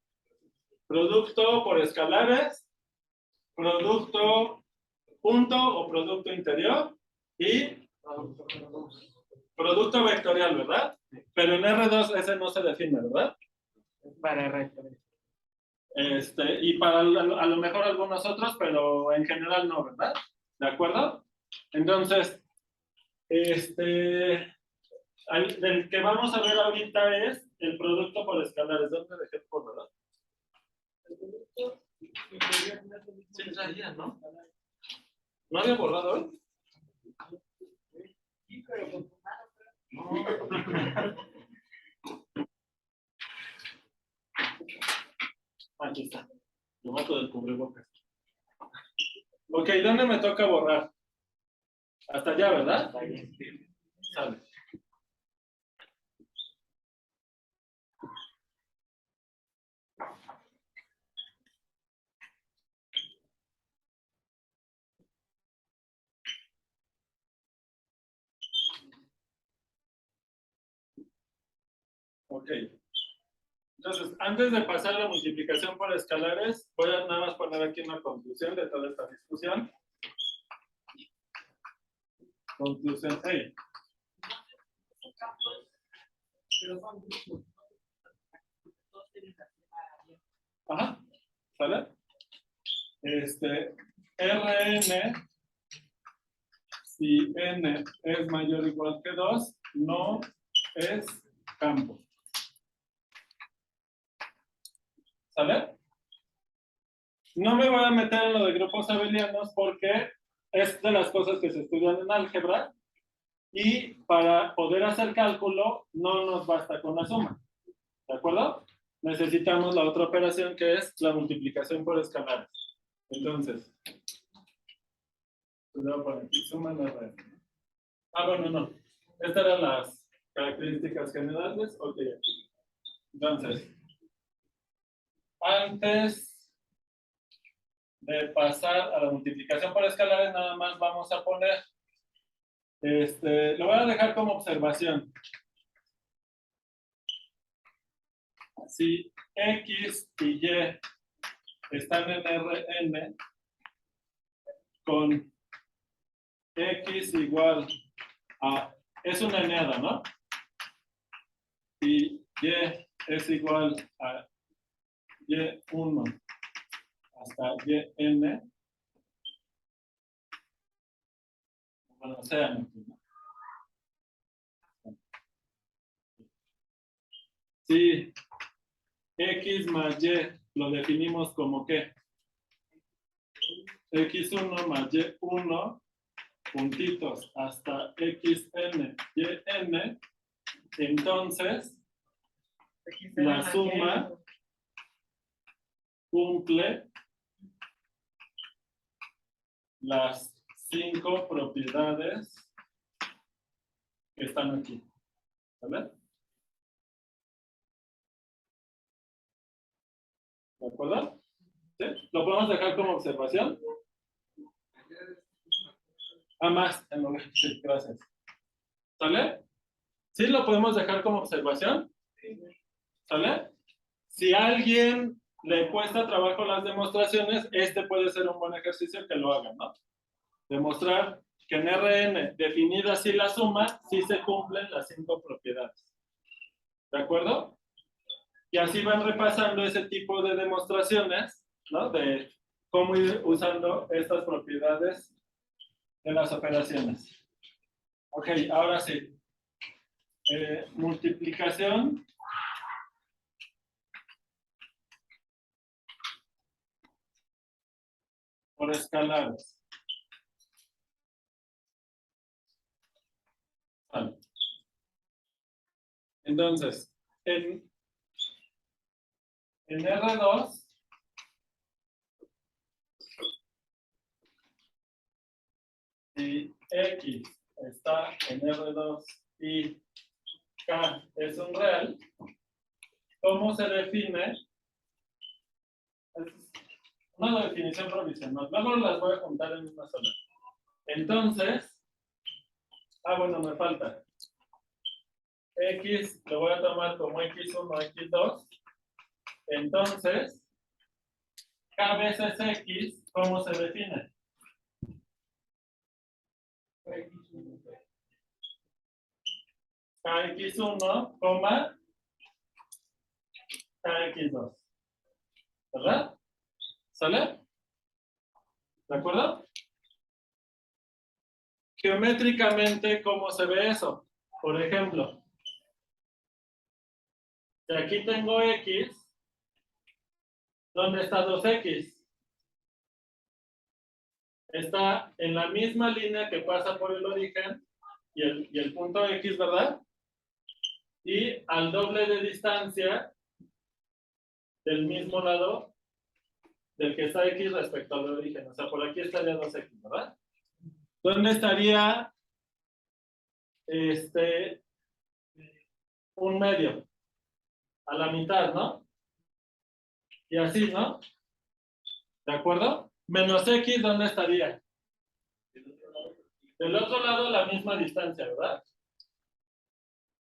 Producto por escalares, producto punto o producto interior y producto vectorial, ¿verdad? Pero en R2 ese no se define, ¿verdad? Para R3. Y para a lo mejor algunos otros, pero en general no, ¿verdad? ¿De acuerdo? Entonces, el que vamos a ver ahorita es el producto por escalares. ¿Dónde dejé por, verdad? El producto sí, traía, ¿no? ¿No había borrado hoy? Sí, pero con tu mano. No. Aquí está. Lo mato del cubrebocas. Ok, ¿dónde me toca borrar? Hasta allá, ¿verdad? Sale. Ok. Entonces, antes de pasar a la multiplicación por escalares, voy a nada más poner aquí una conclusión de toda esta discusión. Conclusión. Hey. Ajá. ¿Sale? Rn, si n es mayor o igual que 2, no es campo. ¿Sale? No me voy a meter en lo de grupos abelianos porque es de las cosas que se estudian en álgebra y para poder hacer cálculo no nos basta con la suma. ¿De acuerdo? Necesitamos la otra operación que es la multiplicación por escalares. Entonces, voy a poner aquí, suma en R. Ah, bueno, no. Estas eran las características generales. Ok, aquí. Entonces, antes de pasar a la multiplicación por escalares, nada más vamos a poner, lo voy a dejar como observación. Si X y Y están en Rn, con X igual a, es una eneada, ¿no? Y Y es igual a Y1 hasta Yn, bueno, sean aquí, ¿no? Si X más Y lo definimos como ¿qué? X1 más Y1 puntitos hasta Xn, Yn, entonces la suma cumple las 5 propiedades que están aquí. ¿Vale? ¿De acuerdo? ¿Sí? ¿Lo podemos dejar como observación? Más. Sí, gracias. ¿Sale? ¿Sí lo podemos dejar como observación? ¿Sale? Si a alguien le cuesta trabajo las demostraciones, este puede ser un buen ejercicio que lo hagan, ¿no? Demostrar que en Rn, definida así la suma, sí se cumplen las 5 propiedades. ¿De acuerdo? Y así van repasando ese tipo de demostraciones, ¿no? De cómo ir usando estas propiedades en las operaciones. Ok, ahora sí. Multiplicación por escalares. Vale. Entonces, en R2, si X está en R2 y K es un real, ¿cómo se define? Es una definición provisional. Luego las voy a juntar en una sola. Entonces, bueno, me falta. X lo voy a tomar como X1, X2. Entonces, K veces X, ¿cómo se define? KX1, KX2. ¿Verdad? ¿Sale? ¿De acuerdo? Geométricamente, ¿cómo se ve eso? Por ejemplo, si aquí tengo X, ¿dónde está 2X? Está en la misma línea que pasa por el origen y el punto X, ¿verdad? Y al doble de distancia del mismo lado del que está X respecto al origen. O sea, por aquí estaría 2X, ¿verdad? ¿Dónde estaría un medio? A la mitad, ¿no? Y así, ¿no? ¿De acuerdo? Menos X, ¿dónde estaría? Del otro lado la misma distancia, ¿verdad?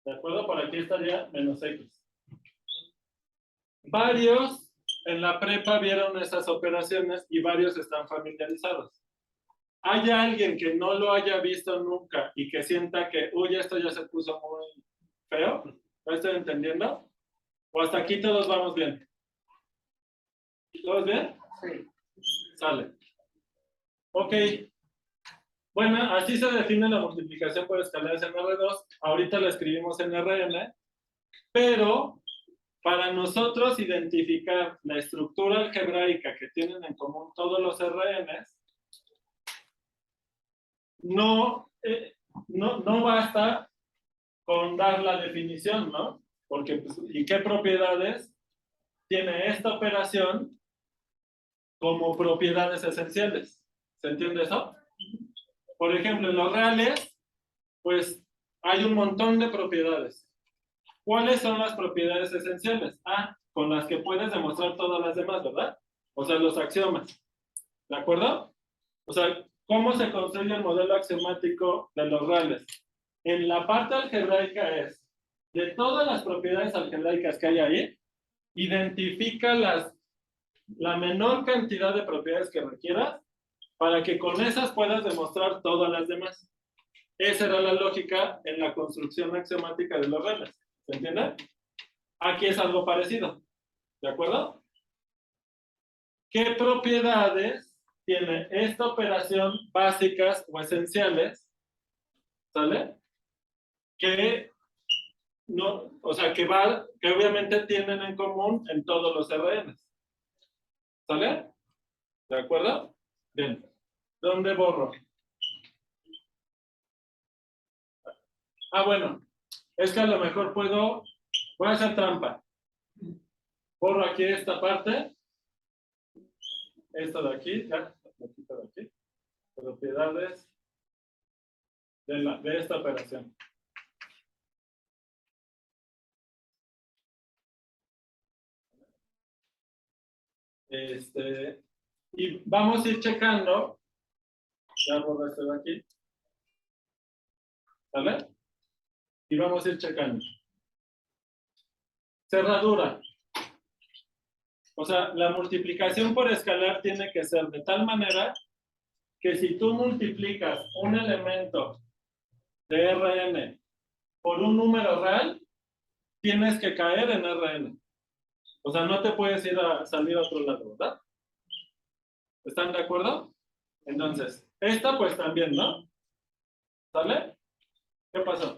¿De acuerdo? Por aquí estaría menos X. Varios en la prepa vieron esas operaciones y varios están familiarizados. ¿Hay alguien que no lo haya visto nunca y que sienta que, uy, esto ya se puso muy feo? ¿Lo estoy entendiendo? ¿O hasta aquí todos vamos bien? ¿Todos bien? Sí. Sale. Ok. Bueno, así se define la multiplicación por escaleras en R2. Ahorita la escribimos en Rn, pero para nosotros identificar la estructura algebraica que tienen en común todos los Rns, no basta con dar la definición, ¿no? Porque, pues, ¿y qué propiedades tiene esta operación como propiedades esenciales? ¿Se entiende eso? Por ejemplo, en los reales, pues hay un montón de propiedades. ¿Cuáles son las propiedades esenciales? Con las que puedes demostrar todas las demás, ¿verdad? O sea, los axiomas. ¿De acuerdo? O sea, ¿cómo se construye el modelo axiomático de los reales? En la parte algebraica es, de todas las propiedades algebraicas que hay ahí, identifica la menor cantidad de propiedades que requieras para que con esas puedas demostrar todas las demás. Esa era la lógica en la construcción axiomática de los reales. ¿Se entiende? Aquí es algo parecido. ¿De acuerdo? ¿Qué propiedades tiene esta operación básicas o esenciales? ¿Sale? Que no, o sea, que obviamente tienen en común en todos los RNs. ¿Sale? ¿De acuerdo? Bien. ¿Dónde borro? Bueno, es que a lo mejor voy a hacer trampa. Borro aquí esta parte. Esto de aquí, ya, lo quito de aquí. Propiedades de esta operación. Y vamos a ir checando. Ya borro esto de aquí. ¿Vale? Y vamos a ir checando. Cerradura. O sea, la multiplicación por escalar tiene que ser de tal manera que si tú multiplicas un elemento de Rn por un número real, tienes que caer en Rn. O sea, no te puedes salir a otro lado, ¿verdad? ¿Están de acuerdo? Entonces, esta pues también, ¿no? ¿Sale? ¿Qué pasó?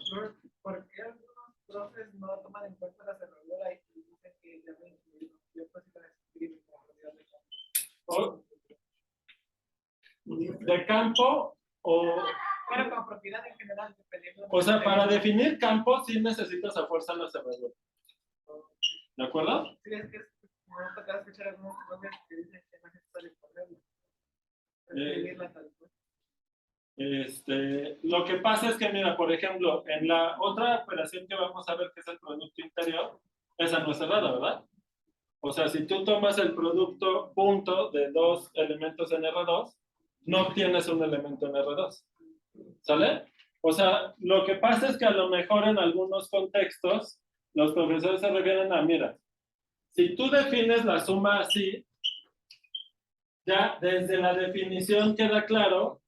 ¿Por qué algunos profes no toman en cuenta la cerradura y dicen que ya me incluyeron? Yo pues sí la escribo como propiedad de campo. ¿De campo o Pero con propiedad en general, dependiendo. O sea, para definir campos sí necesitas a fuerza la cerradura. ¿De acuerdo? Sí, es que me va a tocar escuchar algunos nombres que dicen que no es necesario ponerlo. Escribirla tal cual. Lo que pasa es que, mira, por ejemplo, en la otra operación que vamos a ver, que es el producto interior, esa no es cerrada, ¿verdad? O sea, si tú tomas el producto punto de dos elementos en R2, no obtienes un elemento en R2. ¿Sale? O sea, lo que pasa es que a lo mejor en algunos contextos los profesores se refieren a, mira, si tú defines la suma así, ya desde la definición queda claro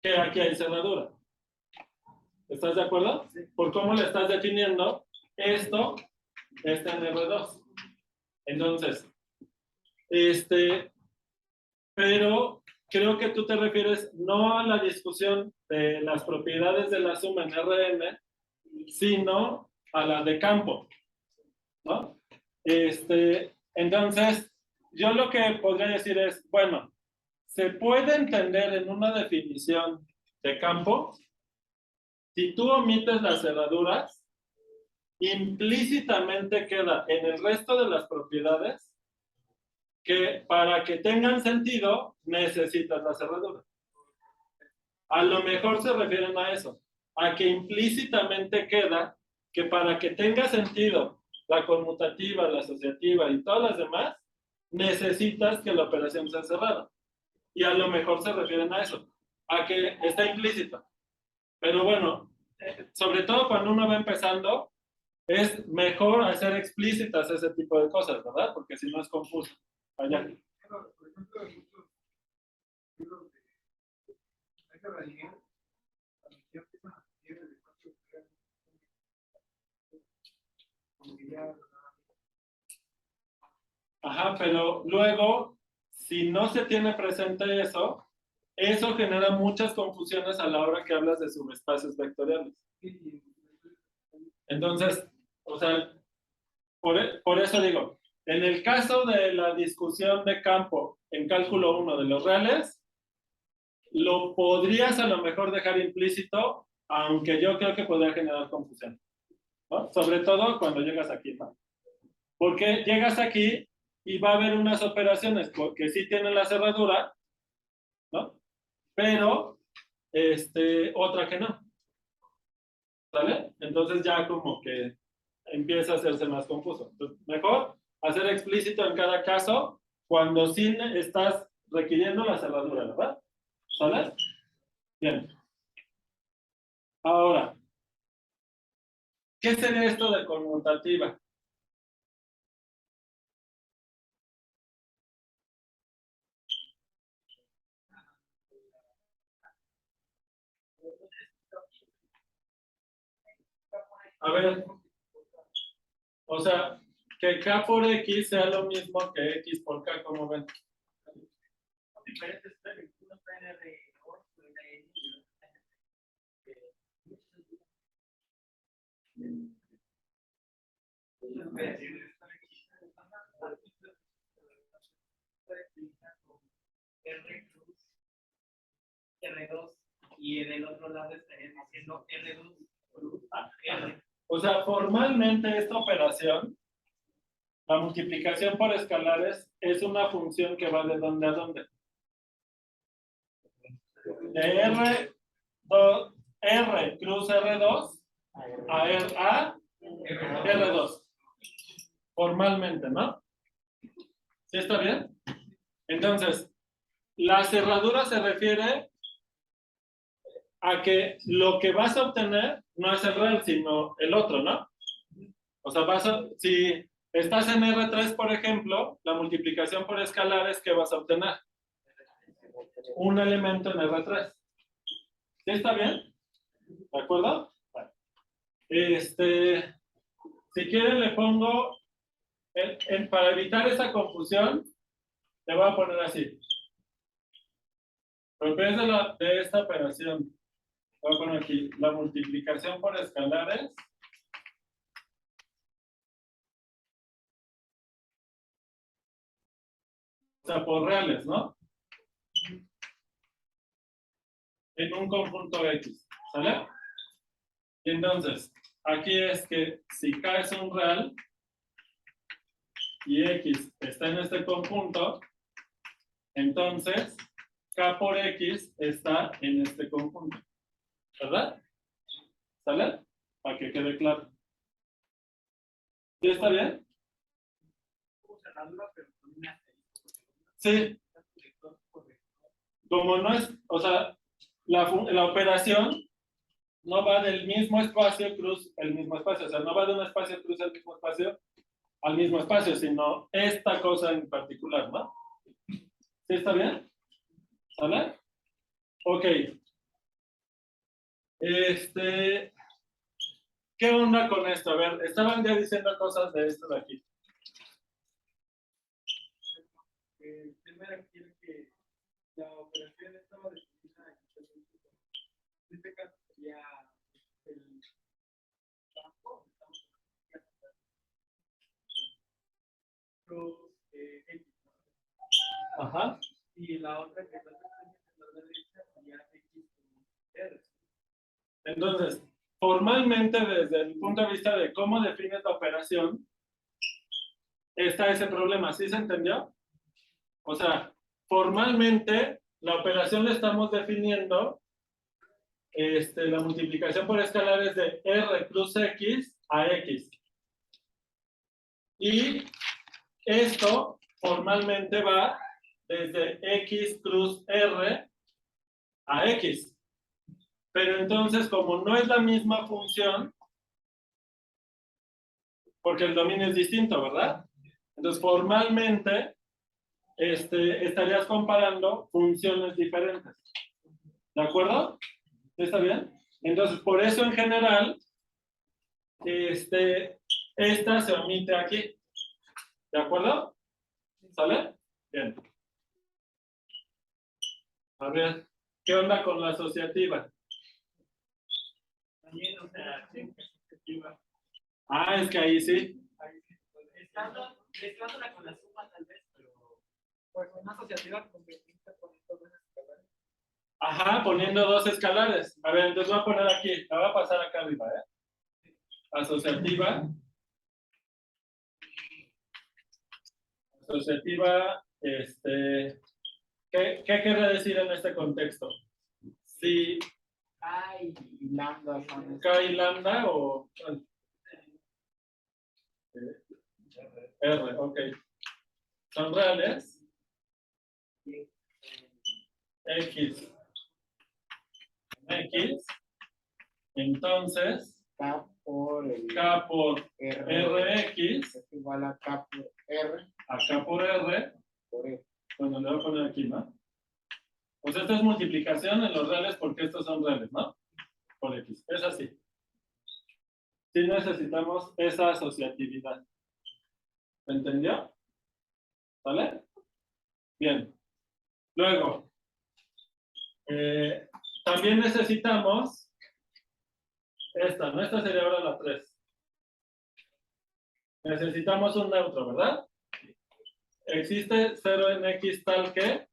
que aquí hay cerradura. ¿Estás de acuerdo? Por cómo le estás definiendo, esto está en R2. Entonces, pero creo que tú te refieres no a la discusión de las propiedades de la suma en Rn, sino a la de campo, ¿no? Entonces, yo lo que podría decir es, bueno, se puede entender en una definición de campo, si tú omites las cerraduras, implícitamente queda en el resto de las propiedades que para que tengan sentido necesitas la cerradura. A lo mejor se refieren a eso, a que implícitamente queda que para que tenga sentido la conmutativa, la asociativa y todas las demás, necesitas que la operación sea cerrada. Y a lo mejor se refieren a eso, a que está implícito. Pero bueno, sobre todo cuando uno va empezando, es mejor hacer explícitas ese tipo de cosas, ¿verdad? Porque si no es confuso. Allá. Por ejemplo, en muchos libros de esa realidad, cuando ya empiezan a tener el espacio como que ya. Ajá, pero luego, si no se tiene presente eso, eso genera muchas confusiones a la hora que hablas de subespacios vectoriales. Entonces, o sea, por eso digo, en el caso de la discusión de campo en cálculo 1 de los reales, lo podrías a lo mejor dejar implícito, aunque yo creo que podría generar confusión, ¿no? Sobre todo cuando llegas aquí, ¿no? Porque llegas aquí y va a haber unas operaciones que sí tienen la cerradura, ¿no? Pero, otra que no, ¿sale? Entonces ya como que empieza a hacerse más confuso. Entonces, mejor hacer explícito en cada caso cuando sí estás requiriendo la cerradura, ¿verdad? ¿Sale? Bien. Ahora, ¿qué sería esto de conmutativa? A ver, o sea, que K por X sea lo mismo que X por K, ¿cómo ven? Diferentes premios, uno trae de oro, otro trae R2 y en el otro lado estarían haciendo R2 R. O sea, formalmente esta operación, la multiplicación por escalares, es una función que va de dónde a dónde. De R cruz R2 a R2. Formalmente, ¿no? ¿Sí está bien? Entonces, la cerradura se refiere a que lo que vas a obtener no es el real, sino el otro, ¿no? O sea, si estás en R3, por ejemplo, la multiplicación por escalares, ¿qué vas a obtener? Un elemento en R3. ¿Sí está bien? ¿De acuerdo? Bueno. Si quieren le pongo, para evitar esa confusión, le voy a poner así. Propiedades de esta operación. Voy a poner aquí la multiplicación por escalares. O sea, por reales, ¿no? en un conjunto X, ¿sale? Entonces, aquí es que si K es un real y X está en este conjunto, entonces K por X está en este conjunto, ¿verdad? ¿Sale? Para que quede claro. ¿Sí está bien? Sí. Como no es, o sea, la operación no va del mismo espacio cruz el mismo espacio, o sea, no va de un espacio cruz el mismo espacio al mismo espacio, sino esta cosa en particular, ¿no? ¿Sí está bien? ¿Sale? Ok. ¿Qué onda con esto? A ver, estaban ya diciendo cosas de esto de aquí. Primero quiero que la operación estaba definida en este caso sería el campo, cruz X. Ajá. Y la otra que está en la derecha sería X R. Entonces, formalmente, desde el punto de vista de cómo defines la operación, está ese problema. ¿Sí se entendió? O sea, formalmente, la operación la estamos definiendo, la multiplicación por escalares de R plus X a X. Y esto formalmente va desde X cruz R a X. Pero entonces, como no es la misma función, porque el dominio es distinto, ¿verdad? Entonces, formalmente, estarías comparando funciones diferentes. ¿De acuerdo? ¿Está bien? Entonces, por eso en general, esta se omite aquí. ¿De acuerdo? ¿Sale? Bien. A ver, ¿qué onda con la asociativa? También, o sea, sí, asociativa. Ah, es que ahí sí. Mezclándola con la suma tal vez, pero Pues una asociativa convertida con estos dos escalares. Ajá, poniendo dos escalares. A ver, entonces voy a poner aquí, la voy a pasar acá arriba, ¿eh? Asociativa. Asociativa, ¿qué querrá decir en este contexto? Si K y lambda son K y lambda o R, ok. Son reales. X. X. Entonces, K por el K por R Rx es igual a K por R a K por R. por E. Bueno, le voy a poner aquí, ¿no? Pues esto es multiplicación en los reales porque estos son reales, ¿no? Por X. Es así. Sí necesitamos esa asociatividad. ¿Se entendió? ¿Vale? Bien. Luego, también necesitamos esta, ¿no? Esta sería ahora la 3. Necesitamos un neutro, ¿verdad? Existe 0 en X tal que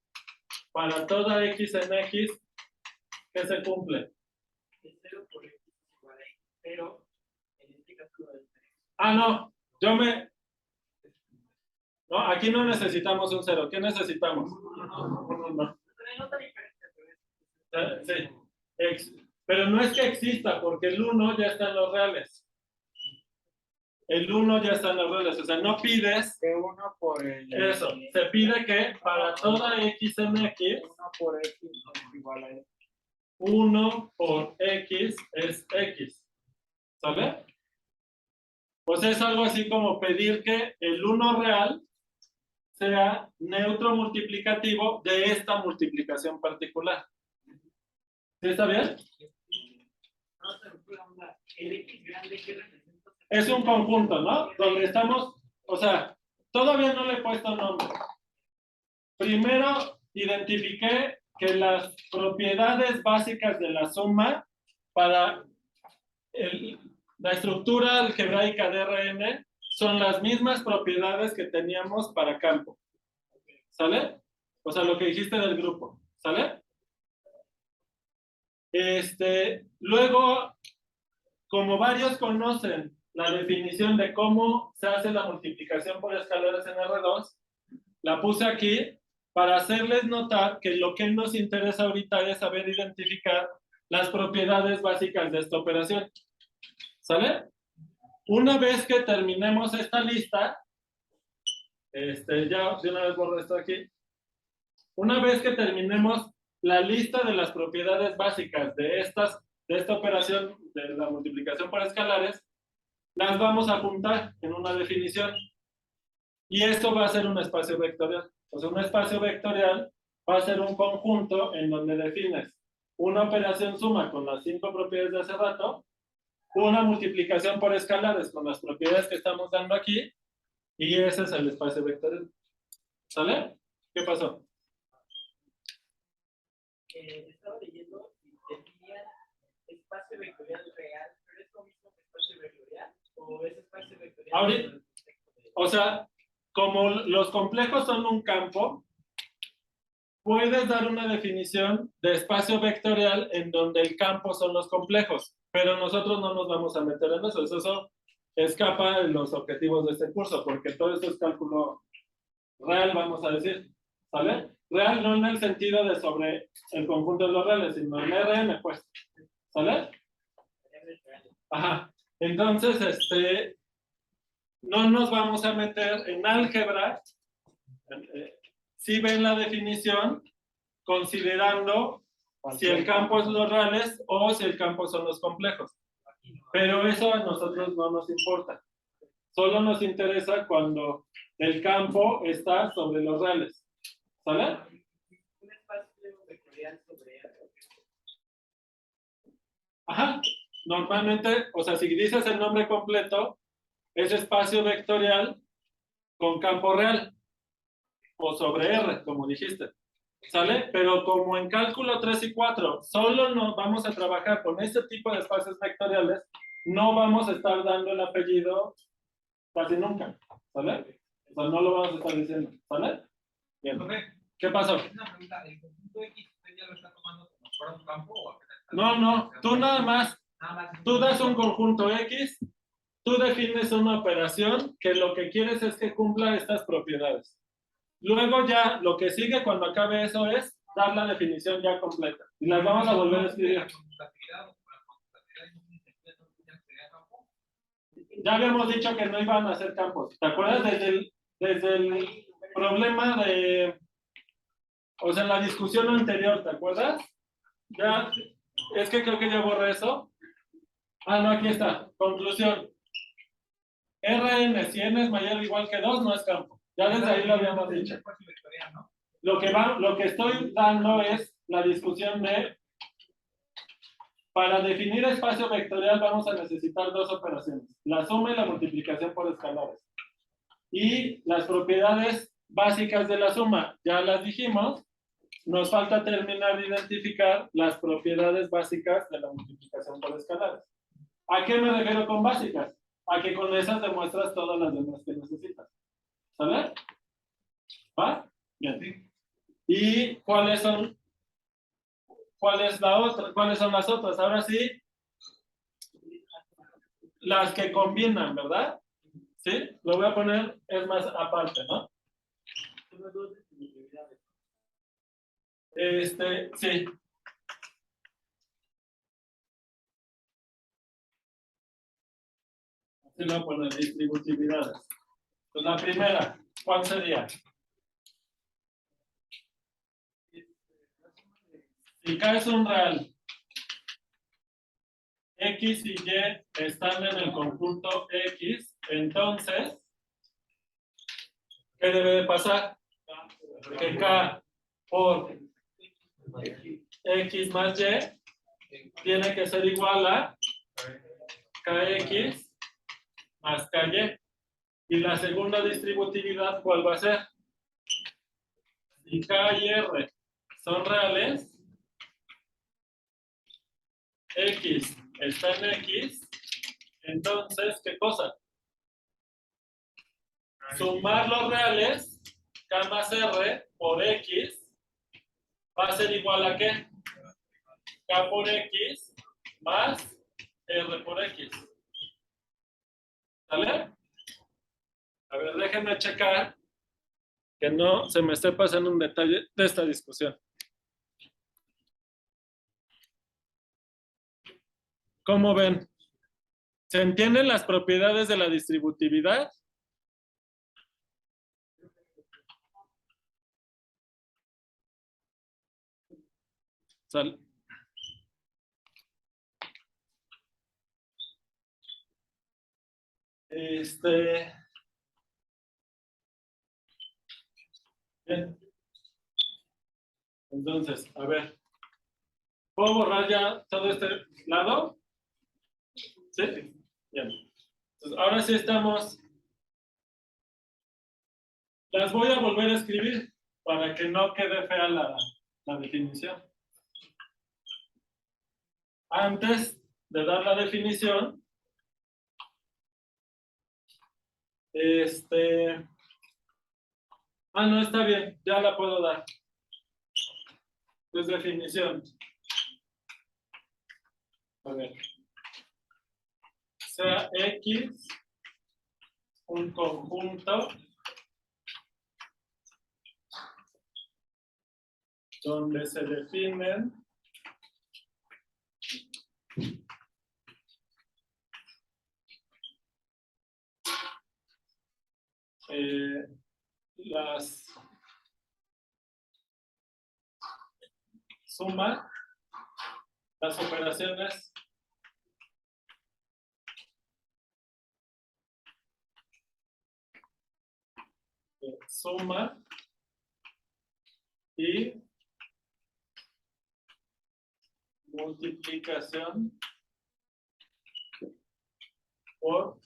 para toda X en X, ¿qué se cumple? el 0 por X es igual a X, pero en este caso lo del Ah, no, no, aquí no necesitamos un 0. ¿Qué necesitamos? No. Sí. Pero no es que exista, porque el 1 ya está en los reales. El 1 ya está en los reales. O sea, no pides T1 por el eso. Se pide que para toda X en X, 1 por X es igual a E. 1 por X es X. ¿Sale? Pues es algo así como pedir que el 1 real sea neutro multiplicativo de esta multiplicación particular. ¿Sí está bien? El X grande que representa. Es un conjunto, ¿no? Donde estamos, o sea, todavía no le he puesto nombre. Primero identifiqué que las propiedades básicas de la suma para la estructura algebraica de Rn son las mismas propiedades que teníamos para campo. ¿Sale? O sea, lo que dijiste del grupo. ¿Sale? Luego, como varios conocen la definición de cómo se hace la multiplicación por escalares en R2, la puse aquí para hacerles notar que lo que nos interesa ahorita es saber identificar las propiedades básicas de esta operación. ¿Sale? Una vez que terminemos esta lista, ya de una vez borro esto aquí. Una vez que terminemos la lista de las propiedades básicas de esta operación de la multiplicación por escalares, las vamos a juntar en una definición. Y esto va a ser un espacio vectorial. O sea, un espacio vectorial va a ser un conjunto en donde defines una operación suma con las 5 propiedades de hace rato, una multiplicación por escalares con las propiedades que estamos dando aquí, y ese es el espacio vectorial. ¿Sale? ¿Qué pasó? Estaba leyendo y definían espacio vectorial real, pero es lo mismo que espacio vectorial, o es espacio vectorial. Ahorita, o sea, como los complejos son un campo, puedes dar una definición de espacio vectorial en donde el campo son los complejos, pero nosotros no nos vamos a meter en eso. Eso escapa de los objetivos de este curso, porque todo esto es cálculo real, vamos a decir. ¿Sale? Real no en el sentido de sobre el conjunto de los reales, sino en Rn, pues. ¿Sale? Ajá. Entonces, no nos vamos a meter en álgebra. Si ven la definición, considerando si el campo es los reales o si el campo son los complejos. Pero eso a nosotros no nos importa. Solo nos interesa cuando el campo está sobre los reales. ¿Sale? Un espacio vectorial sobre R. Ajá. Normalmente, o sea, si dices el nombre completo, es espacio vectorial con campo real. O sobre R, como dijiste. ¿Sale? Pero como en cálculo 3 y 4, solo nos vamos a trabajar con este tipo de espacios vectoriales, no vamos a estar dando el apellido casi nunca. ¿Sale? O sea, no lo vamos a estar diciendo. ¿Sale? Bien. ¿Qué pasó? Una pregunta, ¿el conjunto X usted ya lo está tomando como si fuera un campo o apenas está? No, tú nada más, tú das un conjunto X, tú defines una operación que lo que quieres es que cumpla estas propiedades. Luego ya, lo que sigue cuando acabe eso es dar la definición ya completa. Y las vamos a volver a escribir. Ya habíamos dicho que no iban a ser campos. ¿Te acuerdas desde el problema de... O sea, en la discusión anterior, ¿te acuerdas? Ya, es que creo que ya borré eso. Ah, no, aquí está. Conclusión. Rn, si n es mayor o igual que 2, no es campo. Ya desde ahí lo habíamos dicho. Lo que estoy dando es la discusión de... Para definir espacio vectorial vamos a necesitar dos operaciones. La suma y la multiplicación por escalares. Y las propiedades básicas de la suma, ya las dijimos. Nos falta terminar de identificar las propiedades básicas de la multiplicación por escalares. ¿A qué me refiero con básicas? A que con esas demuestras todas las demás que necesitas. ¿Sale? ¿Va? Bien. ¿Y cuáles son las otras? Ahora sí, las que combinan, ¿verdad? ¿Sí? Lo voy a poner, es más aparte, ¿no? Sí. Así lo voy a poner, distributividades. Pues la primera, ¿cuál sería? Si K es un real, X y Y están en el conjunto X, entonces, ¿qué debe de pasar? Que K por X más Y tiene que ser igual a KX más KY. Y la segunda distributividad, ¿cuál va a ser? Si K y R son reales, X está en X, entonces, ¿qué cosa? Sumar los reales, K más R por X, va a ser igual a ¿qué? K por X más R por X. ¿Sale? A ver, déjenme checar que no se me esté pasando un detalle de esta discusión. ¿Cómo ven? ¿Se entienden las propiedades de la distributividad? Sal. Bien. Entonces, a ver. ¿Puedo borrar ya todo este lado? ¿Sí? Bien. Entonces, ahora sí estamos. Las voy a volver a escribir para que no quede fea la definición. Antes de dar la definición, no está bien, ya la puedo dar. Es definición. A ver. Sea X un conjunto donde se definen las suma, las operaciones de suma y multiplicación por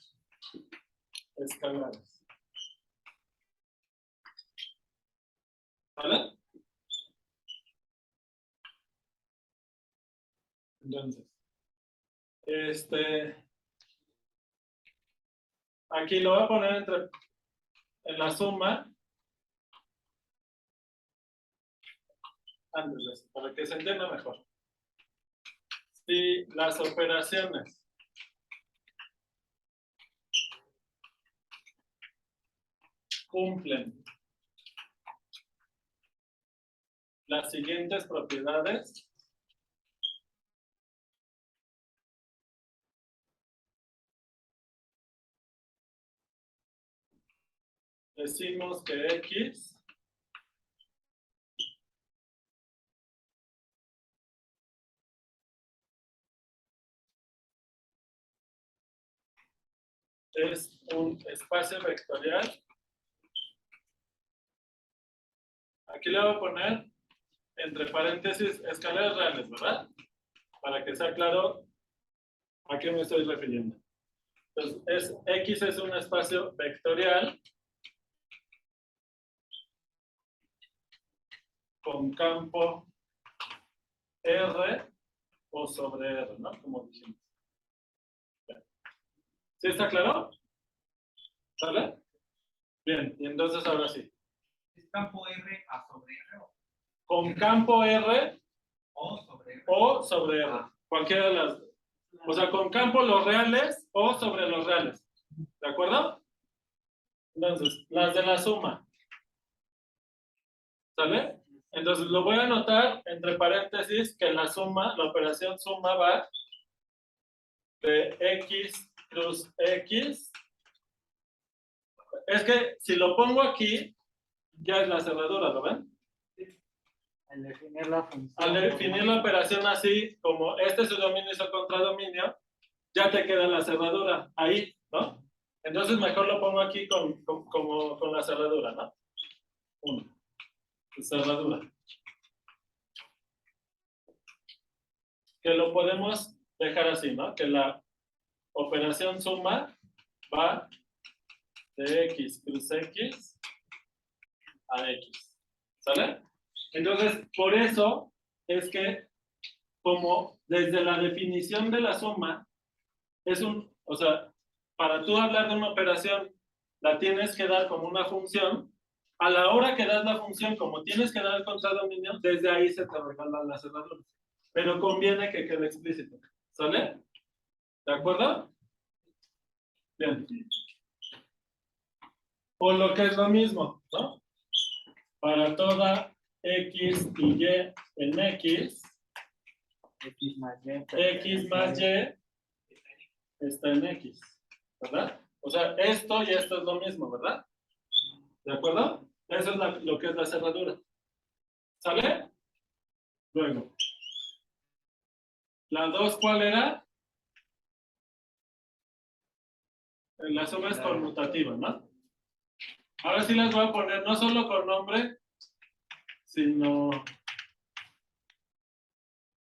escalares. ¿Vale? Entonces, aquí lo voy a poner en la suma antes de eso, para que se entienda mejor. Si las operaciones cumplen las siguientes propiedades, decimos que X es un espacio vectorial. Aquí le voy a poner entre paréntesis escaleras reales, ¿verdad? Para que sea claro a qué me estoy refiriendo. Entonces, X es un espacio vectorial con campo R o sobre R, ¿no? Como dijimos. ¿Sí está claro? ¿Sale? Bien, y entonces ahora sí. ¿Es campo R a sobre R Con campo R o sobre R? o sobre R. Cualquiera de las. O sea, con campo los reales o sobre los reales. ¿De acuerdo? Entonces, las de la suma. ¿Sale? Entonces lo voy a anotar entre paréntesis que la suma, la operación suma va de X plus X. Es que si lo pongo aquí, ya es la cerradura, ¿lo ven? Al definir la función. Al definir la operación así, como este es su dominio y su contradominio, ya te queda la cerradura ahí, ¿no? Entonces mejor lo pongo aquí con la cerradura, ¿no? Uno. Cerradura. Que lo podemos dejar así, ¿no? Que la operación suma va de X plus X a X. ¿Sale? Entonces, por eso es que como desde la definición de la suma es o sea, para tú hablar de una operación la tienes que dar como una función. A la hora que das la función, como tienes que dar el contradominio, desde ahí se te regalan las cerraduras. pero conviene que quede explícito. ¿Sale? ¿De acuerdo? Bien. O lo que es lo mismo, ¿no? Para toda X y Y en X, X más Y. X más Y está en X, ¿verdad? O sea, esto y esto es lo mismo, ¿verdad? ¿De acuerdo? Eso es lo que es la cerradura. ¿Sale? Luego. ¿La 2 cuál era? La suma es conmutativa, ¿no? Ahora sí las voy a poner no solo con nombre, sino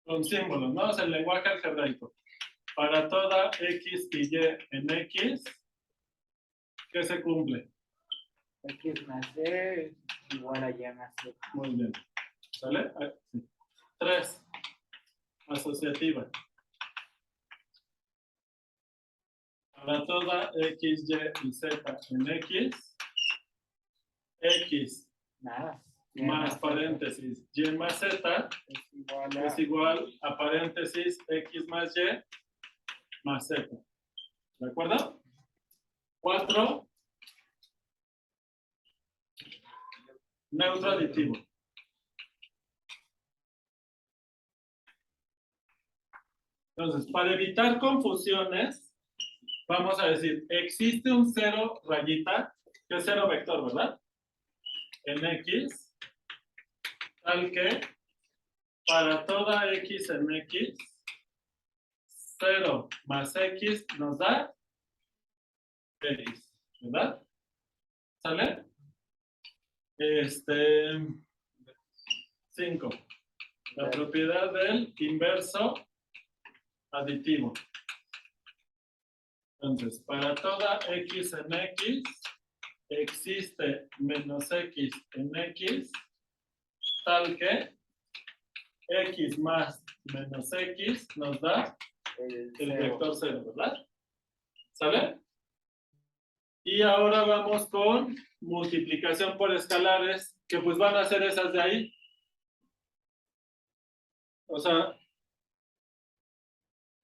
con símbolos, ¿no? O sea, el lenguaje algebraico. Para toda X y Y en X, ¿qué se cumple? X más Y es igual a Y más Y. Muy bien. ¿Sale? Sí. 3. Asociativa. Para toda X, Y y Z en X, X Nada. más paréntesis Y más Z es igual a paréntesis X más Y más Z. ¿De acuerdo? 4. Neutro aditivo. Entonces, para evitar confusiones, vamos a decir, existe un 0 rayita, que es 0 vector, ¿verdad? En X, tal que para toda X en X, 0 más X nos da X, ¿verdad? ¿Sale? 5. La propiedad del inverso aditivo. Entonces, para toda X en X, existe menos X en X, tal que X más menos X nos da el vector 0, ¿verdad? ¿Sale? Y ahora vamos con multiplicación por escalares, que pues van a ser esas de ahí. O sea,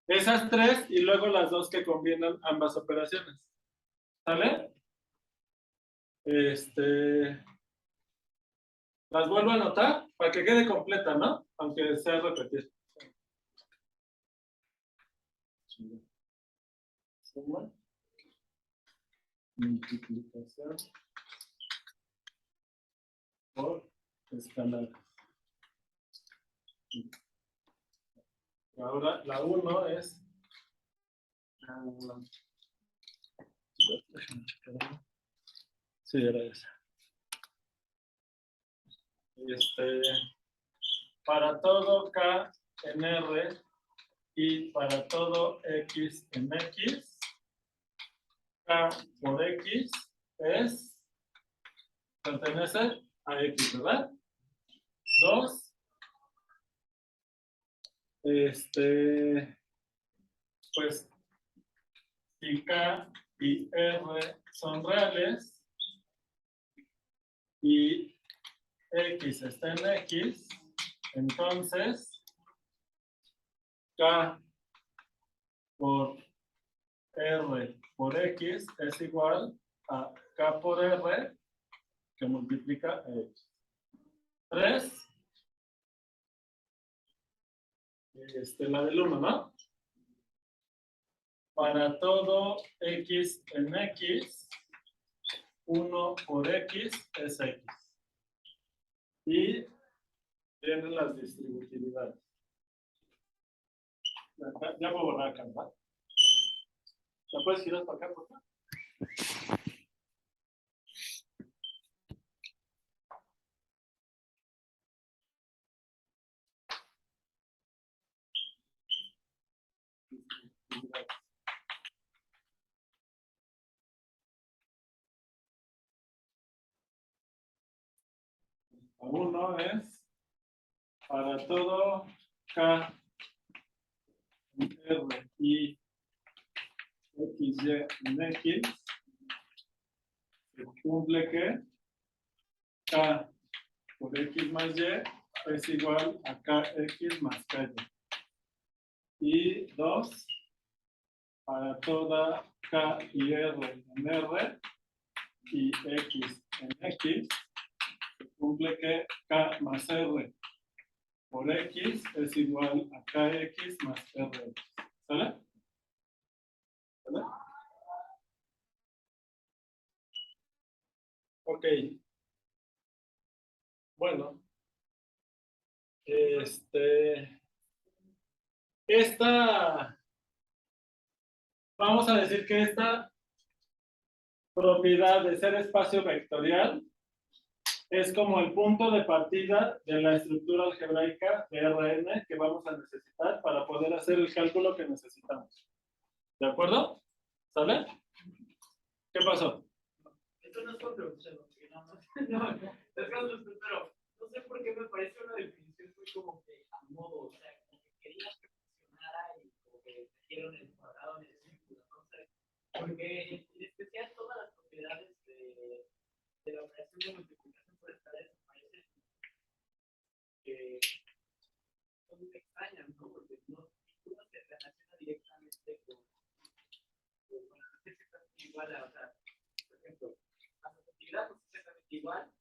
esas 3 y luego las 2 que combinan ambas operaciones. ¿Sale? Las vuelvo a anotar para que quede completa, ¿no? Aunque sea repetir. Suma. Multiplicación por escalares. Ahora la 1 es sí, era esa. Para todo K en R y para todo X en X, K por X pertenece a X, ¿verdad? 2. Pues, si K y R son reales y X está en X, entonces K por R por X es igual a K por R que multiplica a X. 3. La del 1, ¿no? Para todo X en X, 1 por X es X. Y vienen las distributividades. Ya puedo borrar acá, ¿verdad? ¿La puedes girar para acá, por favor? La 1 es para todo K R y X, Y en X, se cumple que K por X más Y es igual a KX más KY. y 2 para toda K y R en R y X en X, se cumple que K más R por X es igual a KX más R. ¿Sale? ¿Sale? Ok. Bueno. Vamos a decir que esta propiedad de ser espacio vectorial es como el punto de partida de la estructura algebraica de Rn que vamos a necesitar para poder hacer el cálculo que necesitamos. ¿De acuerdo? ¿Sale? ¿Qué pasó? Esto no es controversial, porque nada más. Pero no sé por qué me parece una definición muy como que a modo, o sea, como que querías que funcionara y como que metieron el cuadrado en el círculo, no sé. Porque en especial todas las propiedades de la operación de multiplicación por escaleras me parecen que son muy extrañas, ¿no? Porque no se relaciona directamente con igual a, o sea, por ejemplo, la compatibilidad no es exactamente igual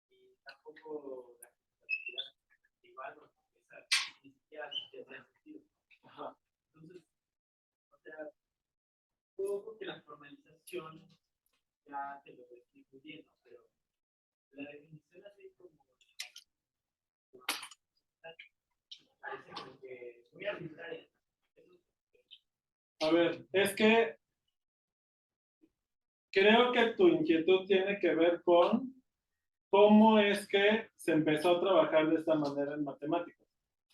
y tampoco la compatibilidad es exactamente igual, porque esa ni siquiera tiene sentido. Ajá. Entonces, o sea, supongo que la formalización ya te lo estoy pudiendo, pero la definición así como parece como que muy arbitraria. A ver, es que creo que tu inquietud tiene que ver con cómo es que se empezó a trabajar de esta manera en matemáticas.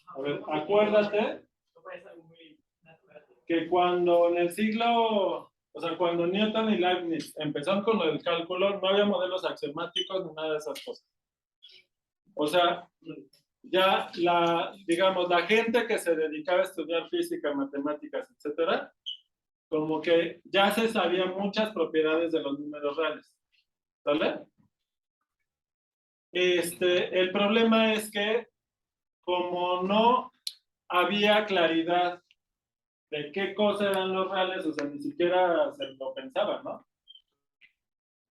A ver, acuérdate que cuando en el siglo, o sea, cuando Newton y Leibniz empezaron con el cálculo, no había modelos axiomáticos ni nada de esas cosas. O sea, ya digamos, la gente que se dedicaba a estudiar física, matemáticas, etcétera, como que ya se sabían muchas propiedades de los números reales. ¿Sale? El problema es que como no había claridad de qué cosas eran los reales, o sea, ni siquiera se lo pensaban, ¿no?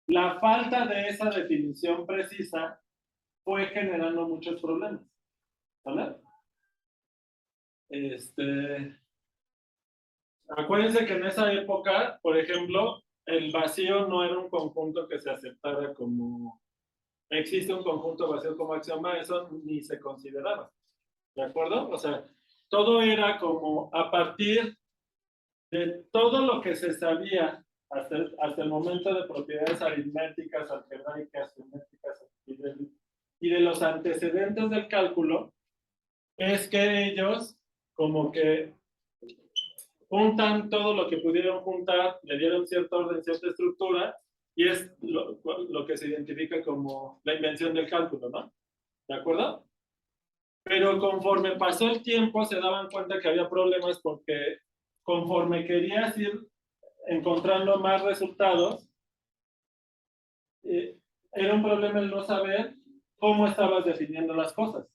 La falta de esa definición precisa fue generando muchos problemas. ¿Vale? Acuérdense que en esa época, por ejemplo, el vacío no era un conjunto que se aceptara como... Existe un conjunto vacío como axioma, eso ni se consideraba. ¿De acuerdo? O sea, todo era como a partir de todo lo que se sabía hasta el momento de propiedades aritméticas, algebraicas, geométricas y de los antecedentes del cálculo, es que ellos como que juntan todo lo que pudieron juntar, le dieron cierta orden, cierta estructura, y es lo que se identifica como la invención del cálculo, ¿no? ¿De acuerdo? Pero conforme pasó el tiempo se daban cuenta que había problemas porque conforme querías ir encontrando más resultados, era un problema el no saber cómo estabas definiendo las cosas.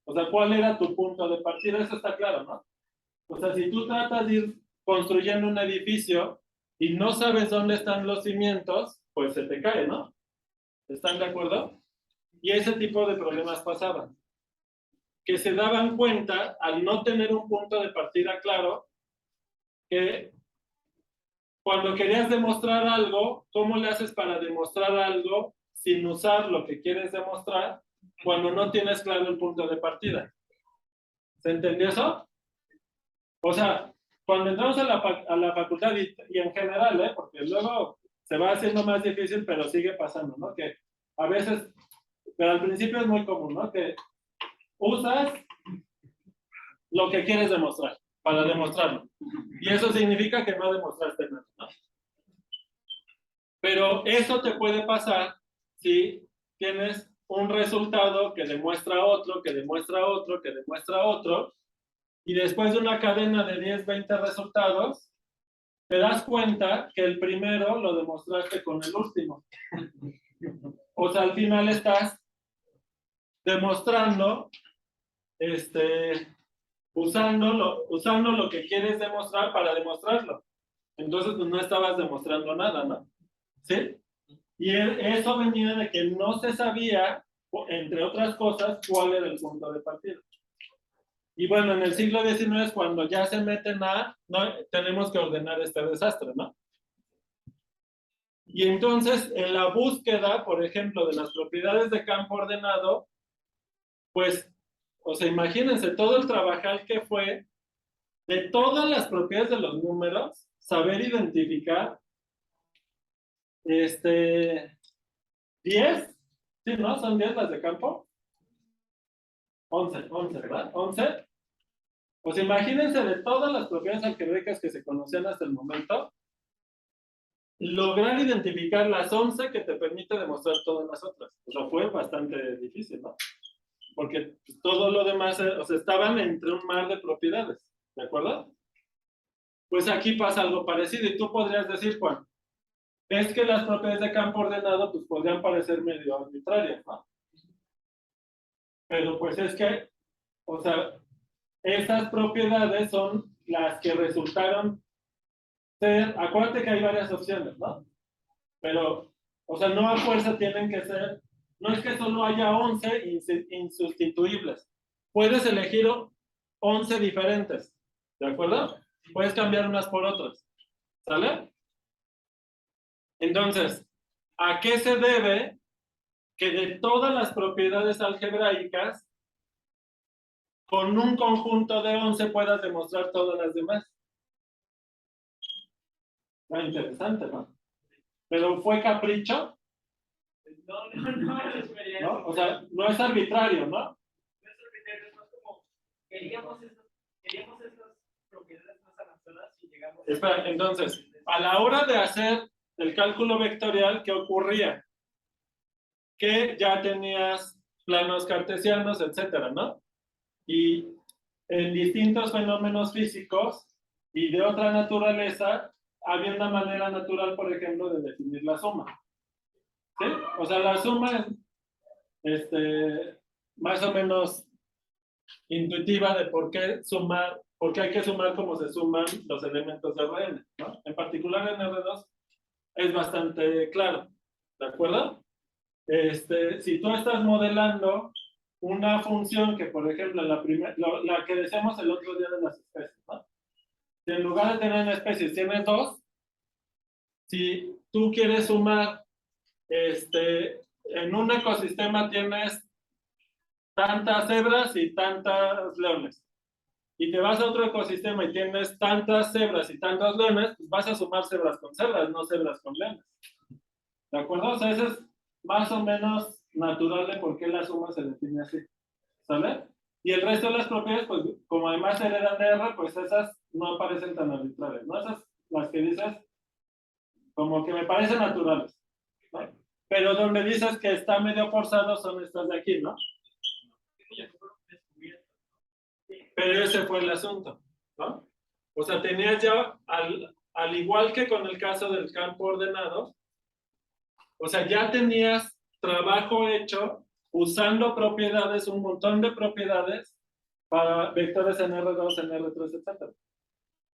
O sea, cuál era tu punto de partida, eso está claro, ¿no? O sea, si tú tratas de ir construyendo un edificio y no sabes dónde están los cimientos, pues se te cae, ¿no? ¿Están de acuerdo? Y ese tipo de problemas pasaban. Que se daban cuenta, al no tener un punto de partida claro, que cuando querías demostrar algo, ¿cómo le haces para demostrar algo sin usar lo que quieres demostrar cuando no tienes claro el punto de partida? ¿Se entendió eso? O sea, cuando entramos a la facultad y en general, porque luego se va haciendo más difícil, pero sigue pasando, ¿no? Que a veces, pero al principio es muy común, ¿no? Que usas lo que quieres demostrar para demostrarlo. Y eso significa que no demostraste nada, ¿no? Pero eso te puede pasar si tienes un resultado que demuestra otro, que demuestra otro, que demuestra otro, y después de una cadena de 10, 20 resultados, te das cuenta que el primero lo demostraste con el último. O sea, al final estás demostrando usando lo que quieres demostrar para demostrarlo. Entonces, pues no estabas demostrando nada, ¿no? ¿Sí? Y eso venía de que no se sabía, entre otras cosas, cuál era el punto de partida. Y bueno, en el siglo XIX, cuando ya se meten no, tenemos que ordenar este desastre, ¿no? Y entonces, en la búsqueda, por ejemplo, de las propiedades de campo ordenado, pues, o sea, imagínense todo el trabajal que fue de todas las propiedades de los números, saber identificar 10, ¿sí, no? ¿Son 10 las de campo? 11, ¿verdad? 11. Pues imagínense de todas las propiedades algebraicas que se conocían hasta el momento, lograr identificar las 11 que te permite demostrar todas las otras. O sea, fue bastante difícil, ¿no? Porque todo lo demás, o sea, estaban entre un mar de propiedades, ¿de acuerdo? Pues aquí pasa algo parecido y tú podrías decir, Juan, es que las propiedades de campo ordenado pues podrían parecer medio arbitrarias, ¿no? Pero pues es que, o sea, estas propiedades son las que resultaron ser, acuérdate que hay varias opciones, ¿no? Pero, o sea, no a fuerza tienen que ser, no es que solo haya 11 insustituibles. Puedes elegir 11 diferentes, ¿de acuerdo? Puedes cambiar unas por otras, ¿sale? Entonces, ¿a qué se debe que de todas las propiedades algebraicas, con un conjunto de 11 puedas demostrar todas las demás? Está interesante, ¿no? Pero ¿fue capricho? No, o sea, no es arbitrario, ¿no? No es arbitrario, es más como queríamos esas propiedades más avanzadas y llegamos. Espera, entonces, a la hora de hacer el cálculo vectorial, ¿qué ocurría? Que ya tenías planos cartesianos, etcétera, ¿no? Y en distintos fenómenos físicos y de otra naturaleza, había una manera natural, por ejemplo, de definir la suma. ¿Sí? O sea, la suma es más o menos intuitiva de por qué sumar, por qué hay que sumar como se suman los elementos de Rn, ¿no? En particular en R2 es bastante claro, ¿de acuerdo? Si tú estás modelando una función que, por ejemplo, la que decíamos el otro día de las especies, ¿no? Si en lugar de tener una especie tienes dos, si tú quieres sumar, en un ecosistema tienes tantas cebras y tantas leones, y te vas a otro ecosistema y tienes tantas cebras y tantos leones, pues vas a sumar cebras con cebras, no cebras con leones. ¿De acuerdo? O sea, eso es más o menos natural de por qué la suma se define así. ¿Sale? Y el resto de las propiedades, pues como además heredan de R, pues esas no parecen tan arbitrarias, ¿no? Esas, las que dices, como que me parecen naturales, ¿no? Pero donde dices que está medio forzado son estas de aquí, ¿no? Pero ese fue el asunto, ¿no? O sea, tenías ya, al igual que con el caso del campo ordenado, o sea, ya tenías trabajo hecho usando propiedades, un montón de propiedades para vectores en R2, en R3, etc.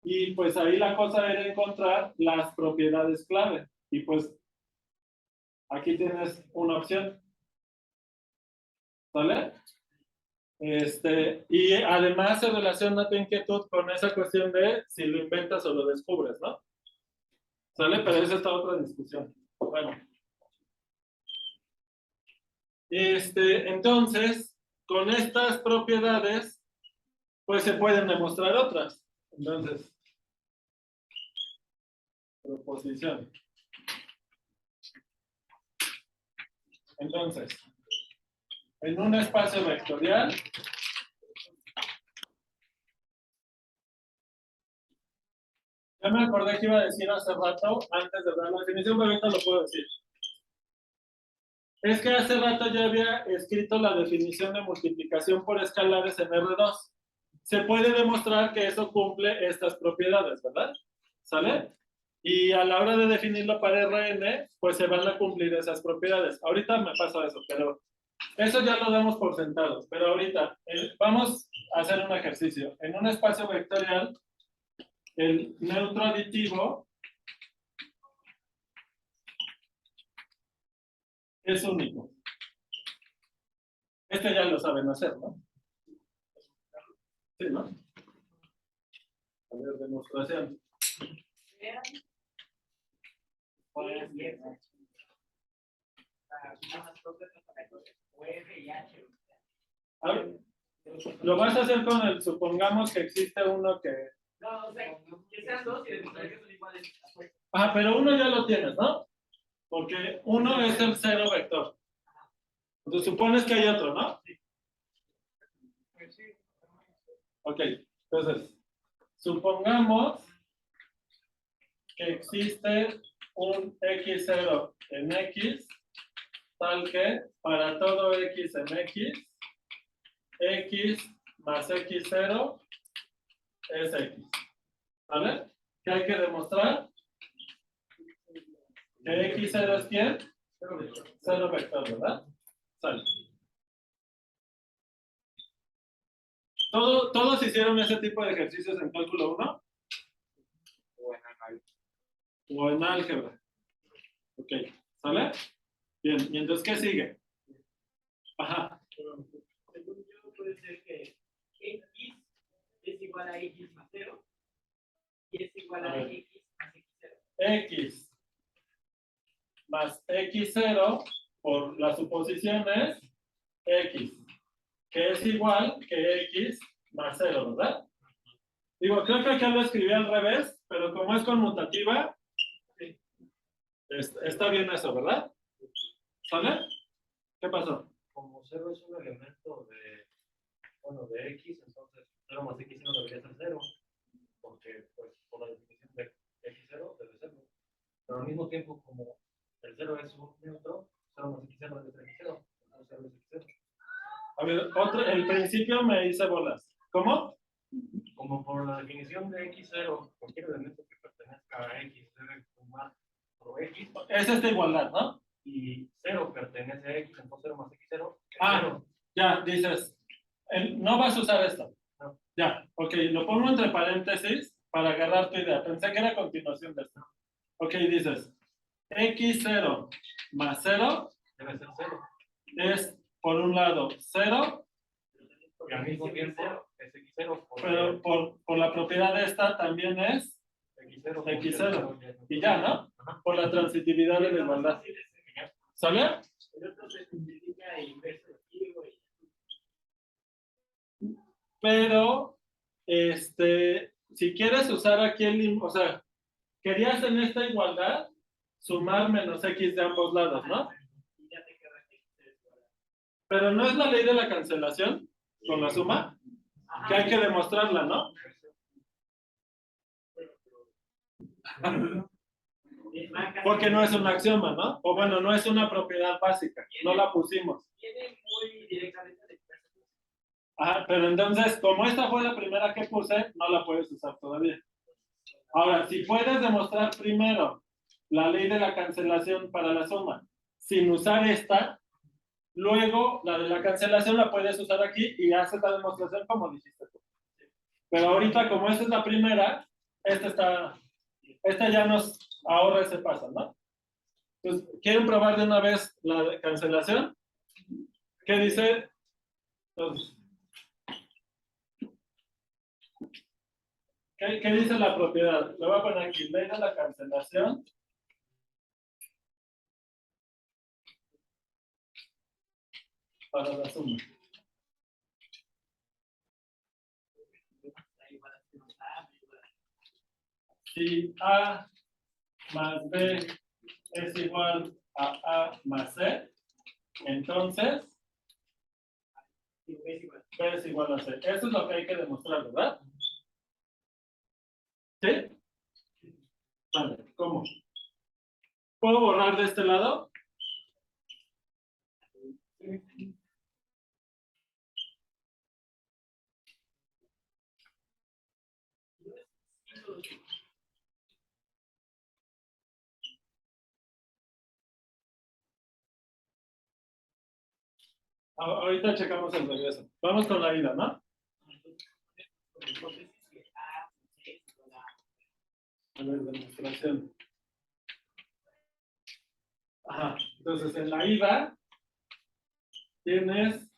Y pues ahí la cosa era encontrar las propiedades clave. Y pues aquí tienes una opción. ¿Vale? Y además se relaciona tu inquietud con esa cuestión de si lo inventas o lo descubres, ¿no? ¿Sale? Pero esa está otra discusión. Bueno. Entonces, con estas propiedades, pues se pueden demostrar otras. Entonces, proposición. Entonces, en un espacio vectorial, ya me acordé que iba a decir hace rato, antes de dar la definición, pero ahorita lo puedo decir. Es que hace rato ya había escrito la definición de multiplicación por escalares en R2. Se puede demostrar que eso cumple estas propiedades, ¿verdad? ¿Sale? Y a la hora de definirlo para Rn, pues se van a cumplir esas propiedades. Ahorita me paso a eso, pero Eso ya lo damos por sentado, pero ahorita vamos a hacer un ejercicio. En un espacio vectorial, el neutro aditivo es único. Este ya lo saben hacer, ¿no? Sí, ¿no? A ver, demostración. A ver, lo vas a hacer con el, supongamos que existe uno que... No, o sea, que sean dos y demostrar que son iguales. Ah, pero uno ya lo tienes, ¿no? Porque uno es el cero vector. Entonces supones que hay otro, ¿no? Ok, entonces, supongamos que existe un x0 en x, tal que para todo x en x más x0 es x. ¿Vale? ¿Qué hay que demostrar? Que x0 es ¿quién? Cero vector, ¿verdad? Sale. ¿Todos hicieron ese tipo de ejercicios en cálculo 1? O en álgebra. Ok, ¿sale? Bien, ¿y entonces qué sigue? Ajá. Según yo, puede ser que x es igual a x más 0 y es igual a x más x0. X más x0 por la suposición es x, que es igual que x más 0, ¿verdad? Digo, creo que acá lo escribí al revés, pero como es conmutativa, está bien eso, ¿verdad? ¿Sale? ¿Qué pasó? Como 0 es un elemento de, bueno, de x, entonces 0 más x no debería ser 0, porque pues por la definición de x0 debe serlo. Pero al mismo tiempo, como el 0 es un neutro, 0 más x0 debe ser x0, entonces 0 es x0. A ver, el principio me hice bolas. ¿Cómo? Como por la definición de x0, cualquier elemento que pertenezca a x debe sumar por x, Es esta igualdad, ¿no? y 0 pertenece a x, entonces 0 más x0 es Ah, 0. ya, dices, no vas a usar esto. No. Ya, ok, lo pongo entre paréntesis para agarrar tu idea. Pensé que era a continuación de esto. Ok, dices, x0 más 0 Debe ser 0. es, por un lado, 0, Y al mismo tiempo es x0. pero por la propiedad de esta también es x0. x0. Y ya, ¿no? Por la transitividad de la igualdad. ¿Sale? El otro se simplifica inverso activo y Pero, si quieres usar aquí o sea, querías en esta igualdad sumar menos x de ambos lados, ¿no? ya te queda x. Pero no es la ley de la cancelación con la suma, que hay que demostrarla, ¿no? Porque no es un axioma, ¿no? O bueno, no es una propiedad básica, no la pusimos. Viene muy directamente de Ajá, pero entonces, como esta fue la primera que puse, no la puedes usar todavía. Ahora, si puedes demostrar primero la ley de la cancelación para la suma, sin usar esta, luego la de la cancelación la puedes usar aquí y haces la demostración como dijiste tú. Pero ahorita, como esta es la primera, esta ya nos ahorra ese paso, ¿no? Entonces, ¿quieren probar de una vez la de cancelación? ¿Qué dice? Entonces, ¿qué dice la propiedad? Le voy a poner aquí, ley de la cancelación. Para la suma. Si A más B es igual a A más C, entonces B es igual a C. Eso es lo que hay que demostrar, ¿verdad? ¿Sí? Vale, ¿cómo? ¿Puedo borrar de este lado? Ahorita checamos el regreso. Vamos con la ida, ¿no? A ver, demostración. Ajá, entonces en la ida tienes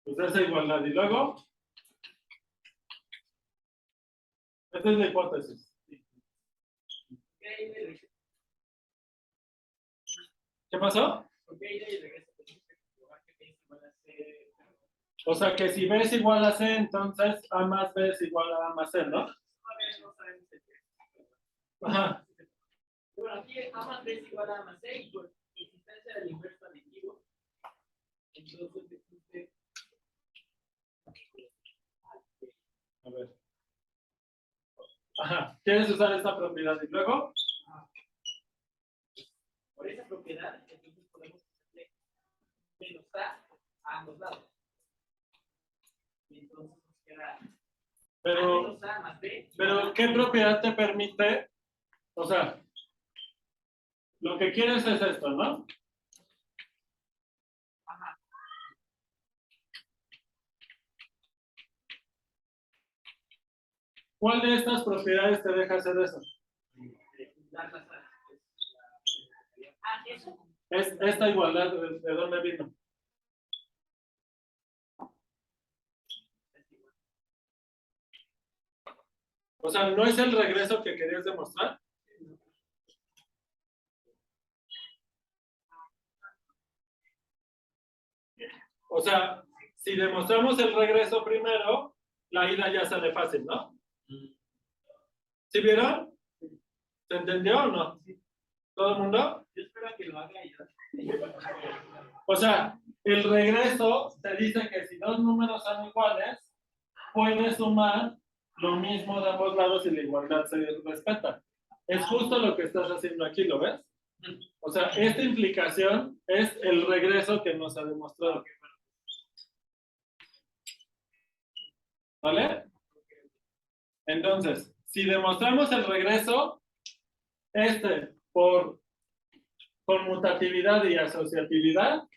pues esa igualdad y luego esta es la hipótesis. ¿Qué pasó? O sea que si B es igual a C, entonces A más B es igual a A más C, ¿no? Ajá. Bueno, aquí A más B es igual a A más C y por existencia del inverso aditivo. Entonces existe. A ver. Ajá. ¿Quieres usar esta propiedad y luego? Por esa propiedad, entonces podemos hacerle menos A ambos lados. Y entonces nos queda Pero, A menos A más B. pero ¿qué propiedad te permite? O sea, lo que quieres es esto, ¿no? Ajá. ¿Cuál de estas propiedades te deja hacer eso? Eso. Es esta igualdad, ¿de dónde vino? O sea, ¿no es el regreso que querías demostrar? O sea, si demostramos el regreso primero, la ida ya sale fácil, ¿no? ¿Sí vieron? ¿Se entendió o no? ¿Todo el mundo? Yo espero que lo haga yo. O sea, el regreso te dice que si dos números son iguales, puedes sumar lo mismo de ambos lados y la igualdad se respeta. Es justo lo que estás haciendo aquí, ¿lo ves? O sea, esta implicación es el regreso que nos ha demostrado. ¿Vale? Entonces, si demostramos el regreso, por conmutatividad y asociatividad,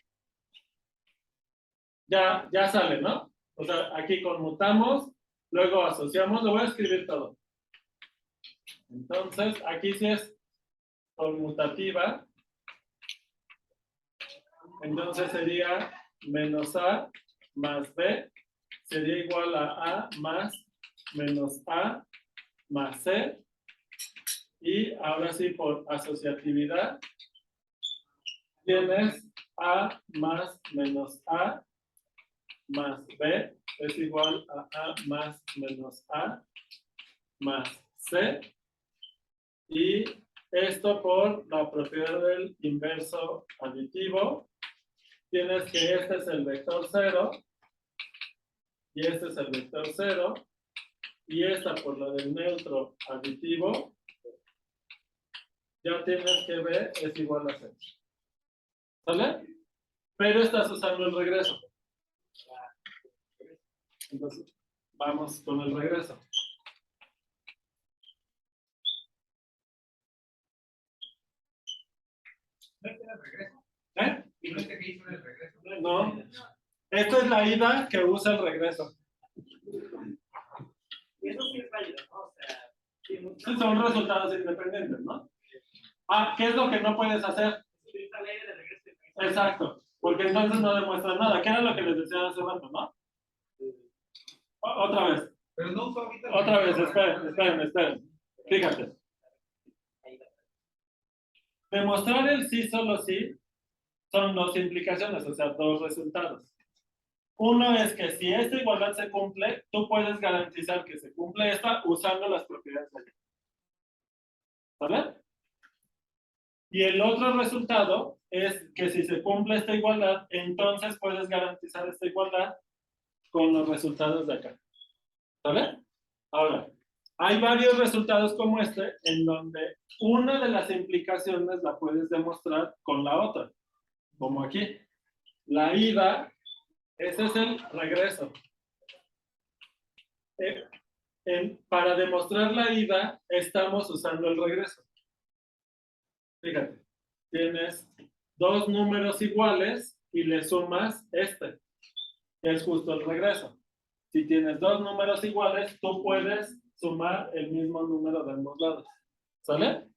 ya sale, ¿no? O sea, aquí conmutamos, luego asociamos, lo voy a escribir todo. Entonces, aquí sí es conmutativa. Entonces sería menos A más B, sería igual a A más menos A más C. Y ahora sí, por asociatividad, tienes A más menos A más B es igual a A más menos A más C. Y esto por la propiedad del inverso aditivo, tienes que este es el vector 0 y este es el vector 0 y esta por la del neutro aditivo, ya tienes que B es igual a C. ¿Sale? Pero estás usando el regreso. Entonces, vamos con el regreso. ¿No es el regreso? ¿Eh? ¿Y no es que hizo el regreso? No. Esta es la ida que usa el regreso. Y eso sí es válido, ¿no? O sea, sí, Son resultados independientes, ¿no? Ah, ¿qué es lo que no puedes hacer? utiliza la ley de regreso. Exacto, porque entonces no demuestra nada. ¿Qué era lo que les decía hace rato, no? Otra vez, Pero no uso ahorita. otra vez, esperen. Fíjate. Demostrar el sí solo sí son dos implicaciones, o sea, dos resultados. Uno es que si esta igualdad se cumple, tú puedes garantizar que se cumple esta usando las propiedades de allí. ¿Vale? Y el otro resultado es que si se cumple esta igualdad, entonces puedes garantizar esta igualdad con los resultados de acá. ¿Vale? Ahora, hay varios resultados como este en donde una de las implicaciones la puedes demostrar con la otra. Como aquí. La ida, ese es el regreso. Para demostrar la ida, estamos usando el regreso. Fíjate, tienes dos números iguales y le sumas este, que es justo el regreso. Si tienes dos números iguales, tú puedes sumar el mismo número de ambos lados. ¿Sale?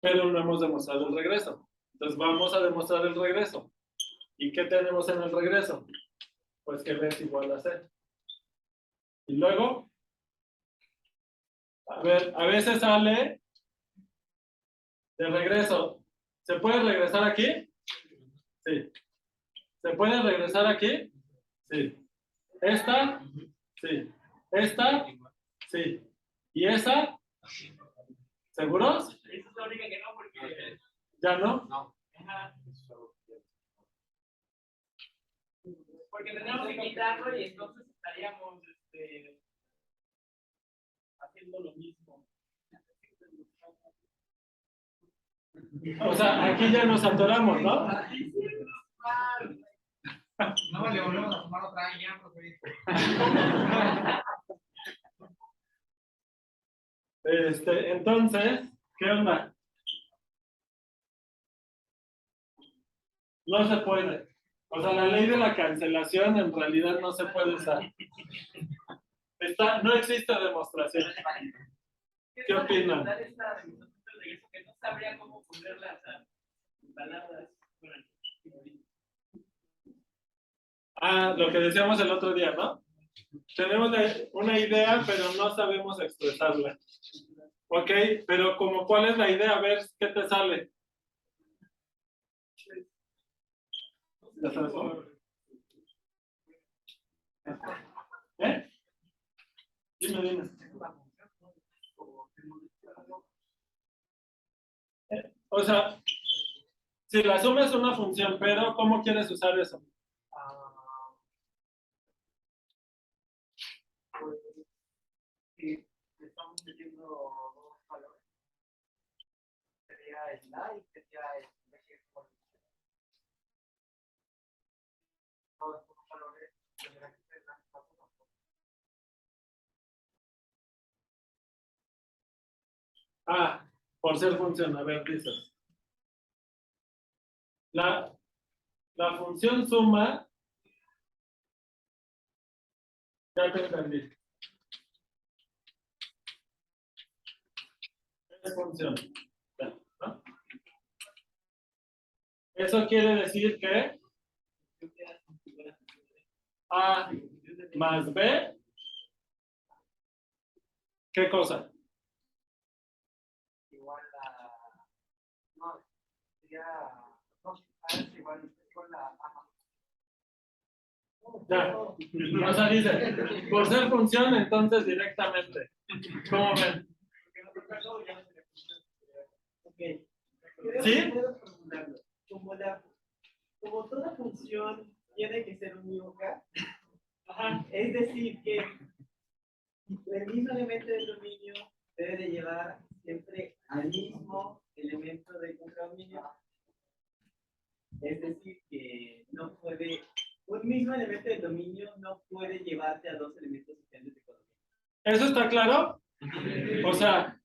Pero no hemos demostrado el regreso. Entonces vamos a demostrar el regreso. ¿Y qué tenemos en el regreso? Pues que B es igual a C. Y luego, a ver, a veces sale de regreso. ¿Se puede regresar aquí? Sí. ¿Se puede regresar aquí? Sí. ¿Esta? Sí. ¿Esta? Sí. ¿Y esa? ¿Seguros? Esa es la única que no, porque. ¿Ya no? Ajá. Porque tendríamos que quitarlo y entonces estaríamos haciendo lo mismo. O sea, aquí ya nos atoramos, ¿no? No, le volvemos a sumar otra vez ya, profe. Entonces, ¿qué onda? No se puede. O sea, la ley de la cancelación en realidad no se puede usar. No existe demostración. ¿Qué opinan? Que no sabría cómo ponerlas a palabras. Ah, lo que decíamos el otro día, ¿no? Tenemos una idea, pero no sabemos expresarla. Ok, pero como ¿cuál es la idea? A ver, ¿qué te sale? ¿Ya sabes cómo? ¿Eh? Dime. O sea, si la suma es una función, pero ¿cómo quieres usar eso? Pues, si estamos metiendo dos valores, sería el A y sería el B. Todos los valores tendrán que ser la misma suma. Ah, por ser función, a ver, dices. La función suma, ya te entendí. Es función. ¿No? Eso quiere decir que A más B, ¿qué cosa? Igual a. No, sería. No, A es igual a A. Ya. O sea, dice, por ser función, entonces directamente. ¿Cómo ven? Okay. ¿Sí? Puedo formularlo. Como toda función tiene que ser unívoca, es decir, que el mismo elemento del dominio debe de llevar siempre al mismo elemento del contradominio. Es decir, que no puede, un mismo elemento del dominio no puede llevarte a dos elementos diferentes de contradominio. ¿Eso está claro? O sea,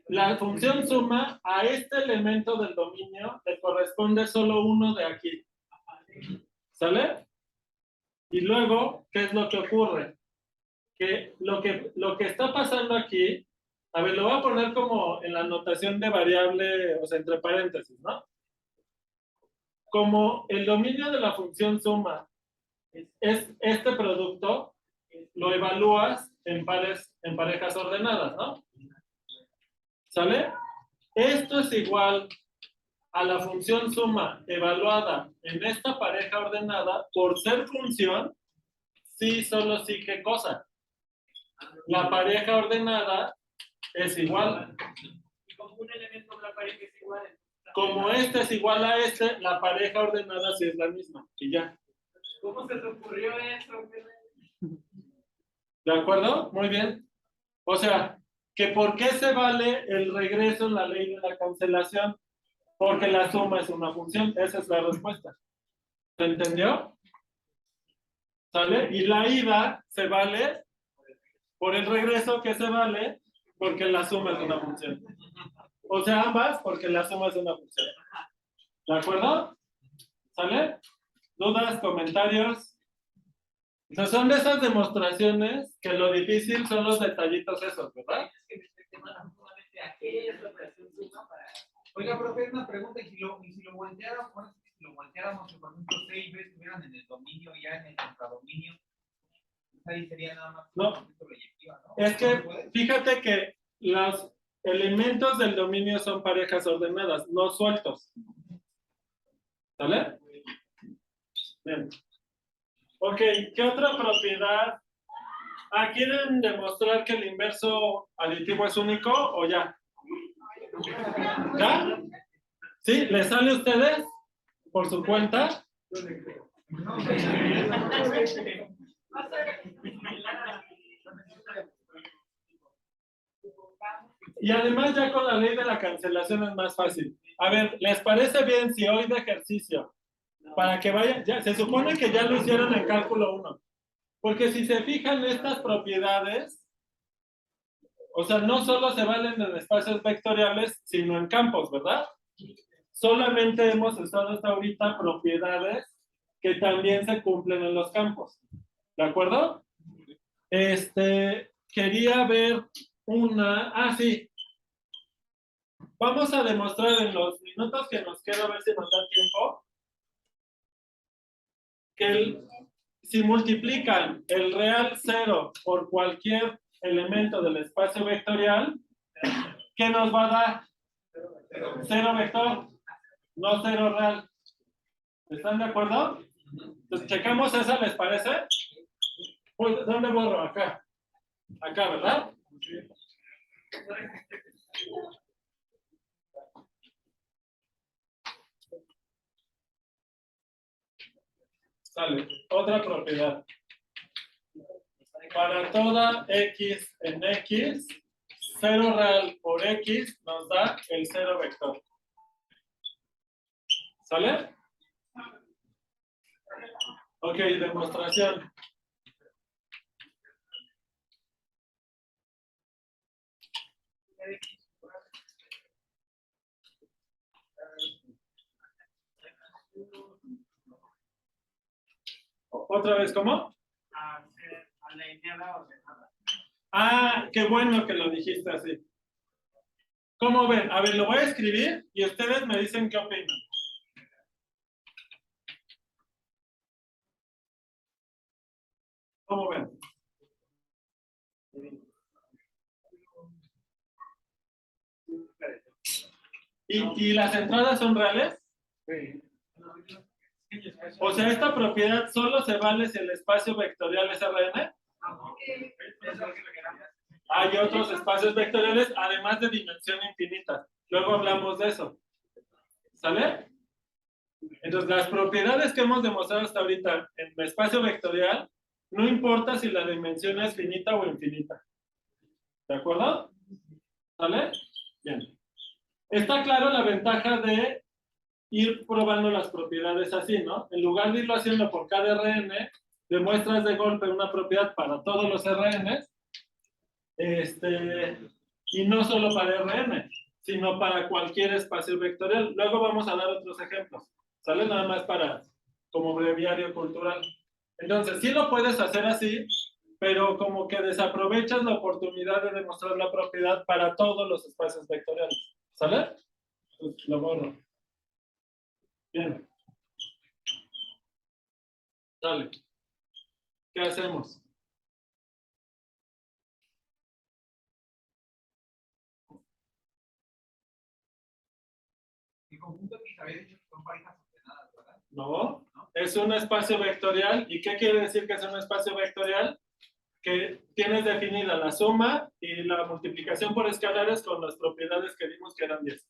la función suma a este elemento del dominio le corresponde solo uno de aquí. ¿Sale? Y luego, ¿qué es lo que ocurre? Que lo que está pasando aquí, a ver, lo voy a poner como en la notación de variable, o sea, entre paréntesis, ¿no? Como el dominio de la función suma es este producto, lo evalúas en parejas ordenadas, ¿no? ¿Sale? Esto es igual a la función suma evaluada en esta pareja ordenada por ser función, sí, solo sí, ¿qué cosa? La pareja ordenada es igual. Y como un elemento de la pareja es igual. Como este es igual a este, la pareja ordenada sí es la misma. Y ya. ¿Cómo se te ocurrió eso? ¿De acuerdo? Muy bien. O sea, que ¿por qué se vale el regreso en la ley de la cancelación? Porque la suma es una función. Esa es la respuesta. ¿Se entendió? ¿Sale? Y la ida se vale por el regreso, que se vale porque la suma es una función. O sea, ambas porque la suma es una función. ¿De acuerdo? ¿Sale? ¿Dudas, comentarios? O sea, son de esas demostraciones que lo difícil son los detallitos esos, ¿verdad? Es que este tema no solamente a qué es la operación suma para. Oiga, profe, una pregunta, y si lo volteáramos, bueno, si lo volteáramos, por ejemplo, 6 veces estuvieran en el dominio, ya en el contradominio, ahí sería nada más No. proyectiva, ¿no? Es ¿No que se puede? fíjate que los elementos del dominio son parejas ordenadas, no sueltos. ¿Sale? Bien. Ok, ¿qué otra propiedad? Ah, ¿quieren demostrar que el inverso aditivo es único o ya? ¿Ya? ¿Sí? ¿Les sale a ustedes por su cuenta? Y además ya con la ley de la cancelación es más fácil. A ver, ¿les parece bien si hoy de ejercicio? Para que vayan, ya, se supone que ya lo hicieron en cálculo 1. Porque si se fijan estas propiedades, o sea, no solo se valen en espacios vectoriales, sino en campos, ¿verdad? Solamente hemos usado hasta ahorita propiedades que también se cumplen en los campos. ¿De acuerdo? Quería ver una... Ah, sí. Vamos a demostrar en los minutos que nos queda, a ver si nos da tiempo, que si multiplican el real 0 por cualquier elemento del espacio vectorial, ¿qué nos va a dar? 0 vector, no 0 real. ¿Están de acuerdo? Entonces, checamos esa, ¿les parece? Pues, ¿dónde borro? Acá. Acá, ¿verdad? Sale. Otra propiedad. Para toda x en x, 0 real por x nos da el 0 vector. ¿Sale? Ok, demostración. ¿Otra vez cómo? Ah, qué bueno que lo dijiste así. ¿Cómo ven? A ver, lo voy a escribir y ustedes me dicen qué opinan. ¿Cómo ven? ¿Y las entradas son reales? Sí. O sea, esta propiedad solo se vale si el espacio vectorial es Rn. Hay otros espacios vectoriales, además de dimensión infinita. Luego hablamos de eso. ¿Sale? Entonces, las propiedades que hemos demostrado hasta ahorita en el espacio vectorial, no importa si la dimensión es finita o infinita. ¿De acuerdo? ¿Sale? Bien. Está claro la ventaja de ir probando las propiedades así, ¿no? En lugar de irlo haciendo por cada Rn, demuestras de golpe una propiedad para todos los Rns, y no solo para Rn, sino para cualquier espacio vectorial. Luego vamos a dar otros ejemplos, ¿sale? Nada más para, como breviario cultural. Entonces, sí lo puedes hacer así, pero como que desaprovechas la oportunidad de demostrar la propiedad para todos los espacios vectoriales, ¿sale? Pues lo borro. Bien. Dale. ¿Qué hacemos? El conjunto X había dicho que son parejas ordenadas, ¿verdad? No, es un espacio vectorial. ¿Y qué quiere decir que es un espacio vectorial? Que tienes definida la suma y la multiplicación por escalares con las propiedades que vimos que eran 10.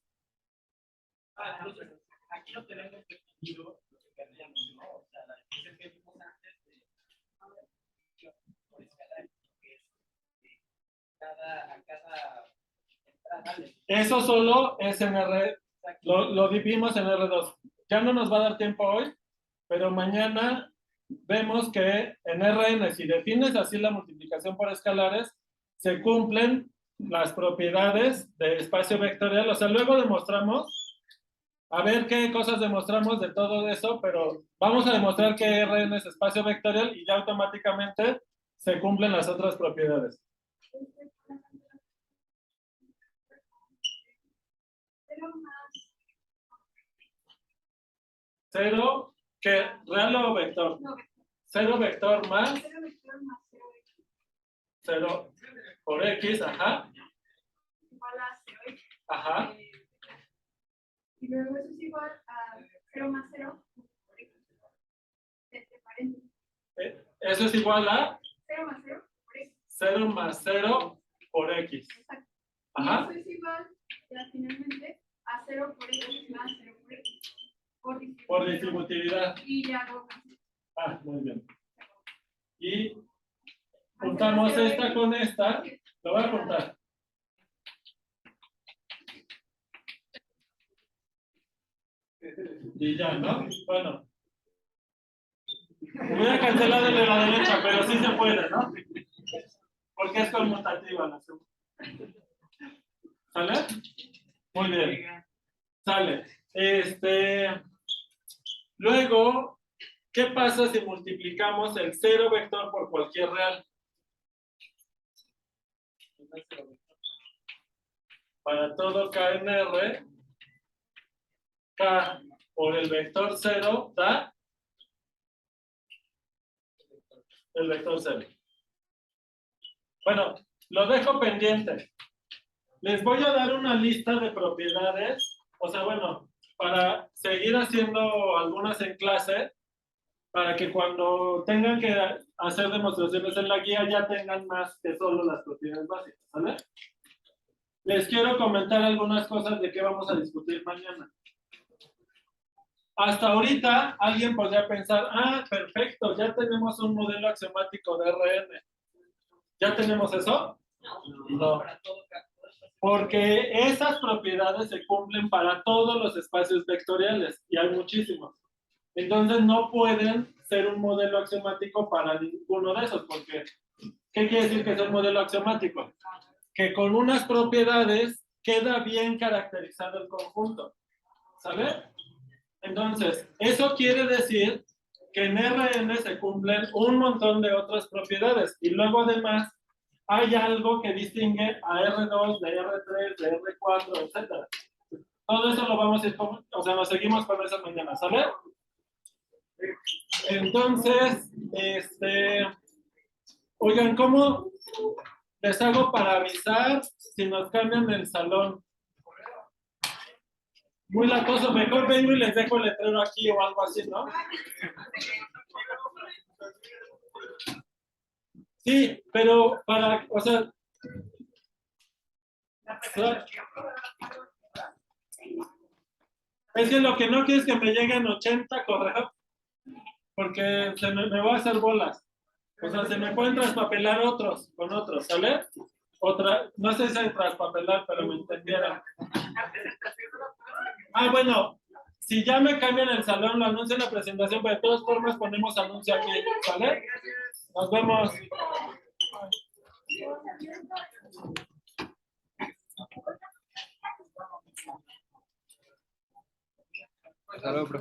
Entonces, aquí no tenemos definido lo que querríamos, ¿no? O sea, la definición que vimos antes de por escalares, que es a cada entrada. Eso solo es en R, lo vimos en R2. Ya no nos va a dar tiempo hoy, pero mañana vemos que en Rn, si defines así la multiplicación por escalares, se cumplen las propiedades de espacio vectorial. O sea, luego demostramos A ver qué cosas demostramos de todo eso, pero vamos a demostrar que Rn es espacio vectorial y ya automáticamente se cumplen las otras propiedades. Cero, ¿qué? ¿Real o vector? No, Cero vector más cero vector más cero x 0 por x, ajá, igual a 0x. ajá. Y luego eso es igual a 0 más 0 por x. Entre paréntesis. Eso es igual a 0 más 0 por x. 0 más 0 por x. Exacto. Ajá. Y eso es igual, ya finalmente, a 0 por x más 0 por x. Por distributividad. Y ya luego. Ah, muy bien. Y juntamos esta con esta. Lo voy a juntar. Y ya, ¿no? Bueno. Voy a cancelar el de la derecha, pero sí se puede, ¿no? Porque es conmutativa la suma. ¿Sale? Muy bien. Sale. Luego, ¿qué pasa si multiplicamos el 0 vector por cualquier real? Para todo K en R, K por el vector 0 da el vector 0. Bueno, lo dejo pendiente. Les voy a dar una lista de propiedades, o sea, bueno, para seguir haciendo algunas en clase, para que cuando tengan que hacer demostraciones en la guía ya tengan más que solo las propiedades básicas, ¿vale? Les quiero comentar algunas cosas de qué vamos a discutir mañana. Hasta ahorita alguien podría pensar, ah, perfecto, ya tenemos un modelo axiomático de Rn. ¿Ya tenemos eso? No. Porque esas propiedades se cumplen para todos los espacios vectoriales y hay muchísimos. Entonces no pueden ser un modelo axiomático para ninguno de esos, porque ¿qué quiere decir que es un modelo axiomático? Que con unas propiedades queda bien caracterizado el conjunto. ¿Sale? Entonces, eso quiere decir que en Rn se cumplen un montón de otras propiedades y luego además hay algo que distingue a R2 de R3, de R4, etc. Todo eso lo vamos a ir, o sea, nos seguimos con eso mañana, ¿sale? Entonces, oigan, ¿cómo les hago para avisar si nos cambian el salón? Muy latoso, mejor vengo y les dejo el letrero aquí o algo así, ¿no? Sí, pero para, o sea, es que lo que no quiero es que me lleguen 80 correos, porque me voy a hacer bolas. O sea, se me pueden traspapelar otros con otros, ¿sale? Otra, no sé si hay traspapelar, pero me entendieron. Ah, bueno, si ya me cambian el salón, lo anuncio en la presentación, pero de todas formas ponemos anuncio aquí, ¿sale? Nos vemos. Hasta luego, profe.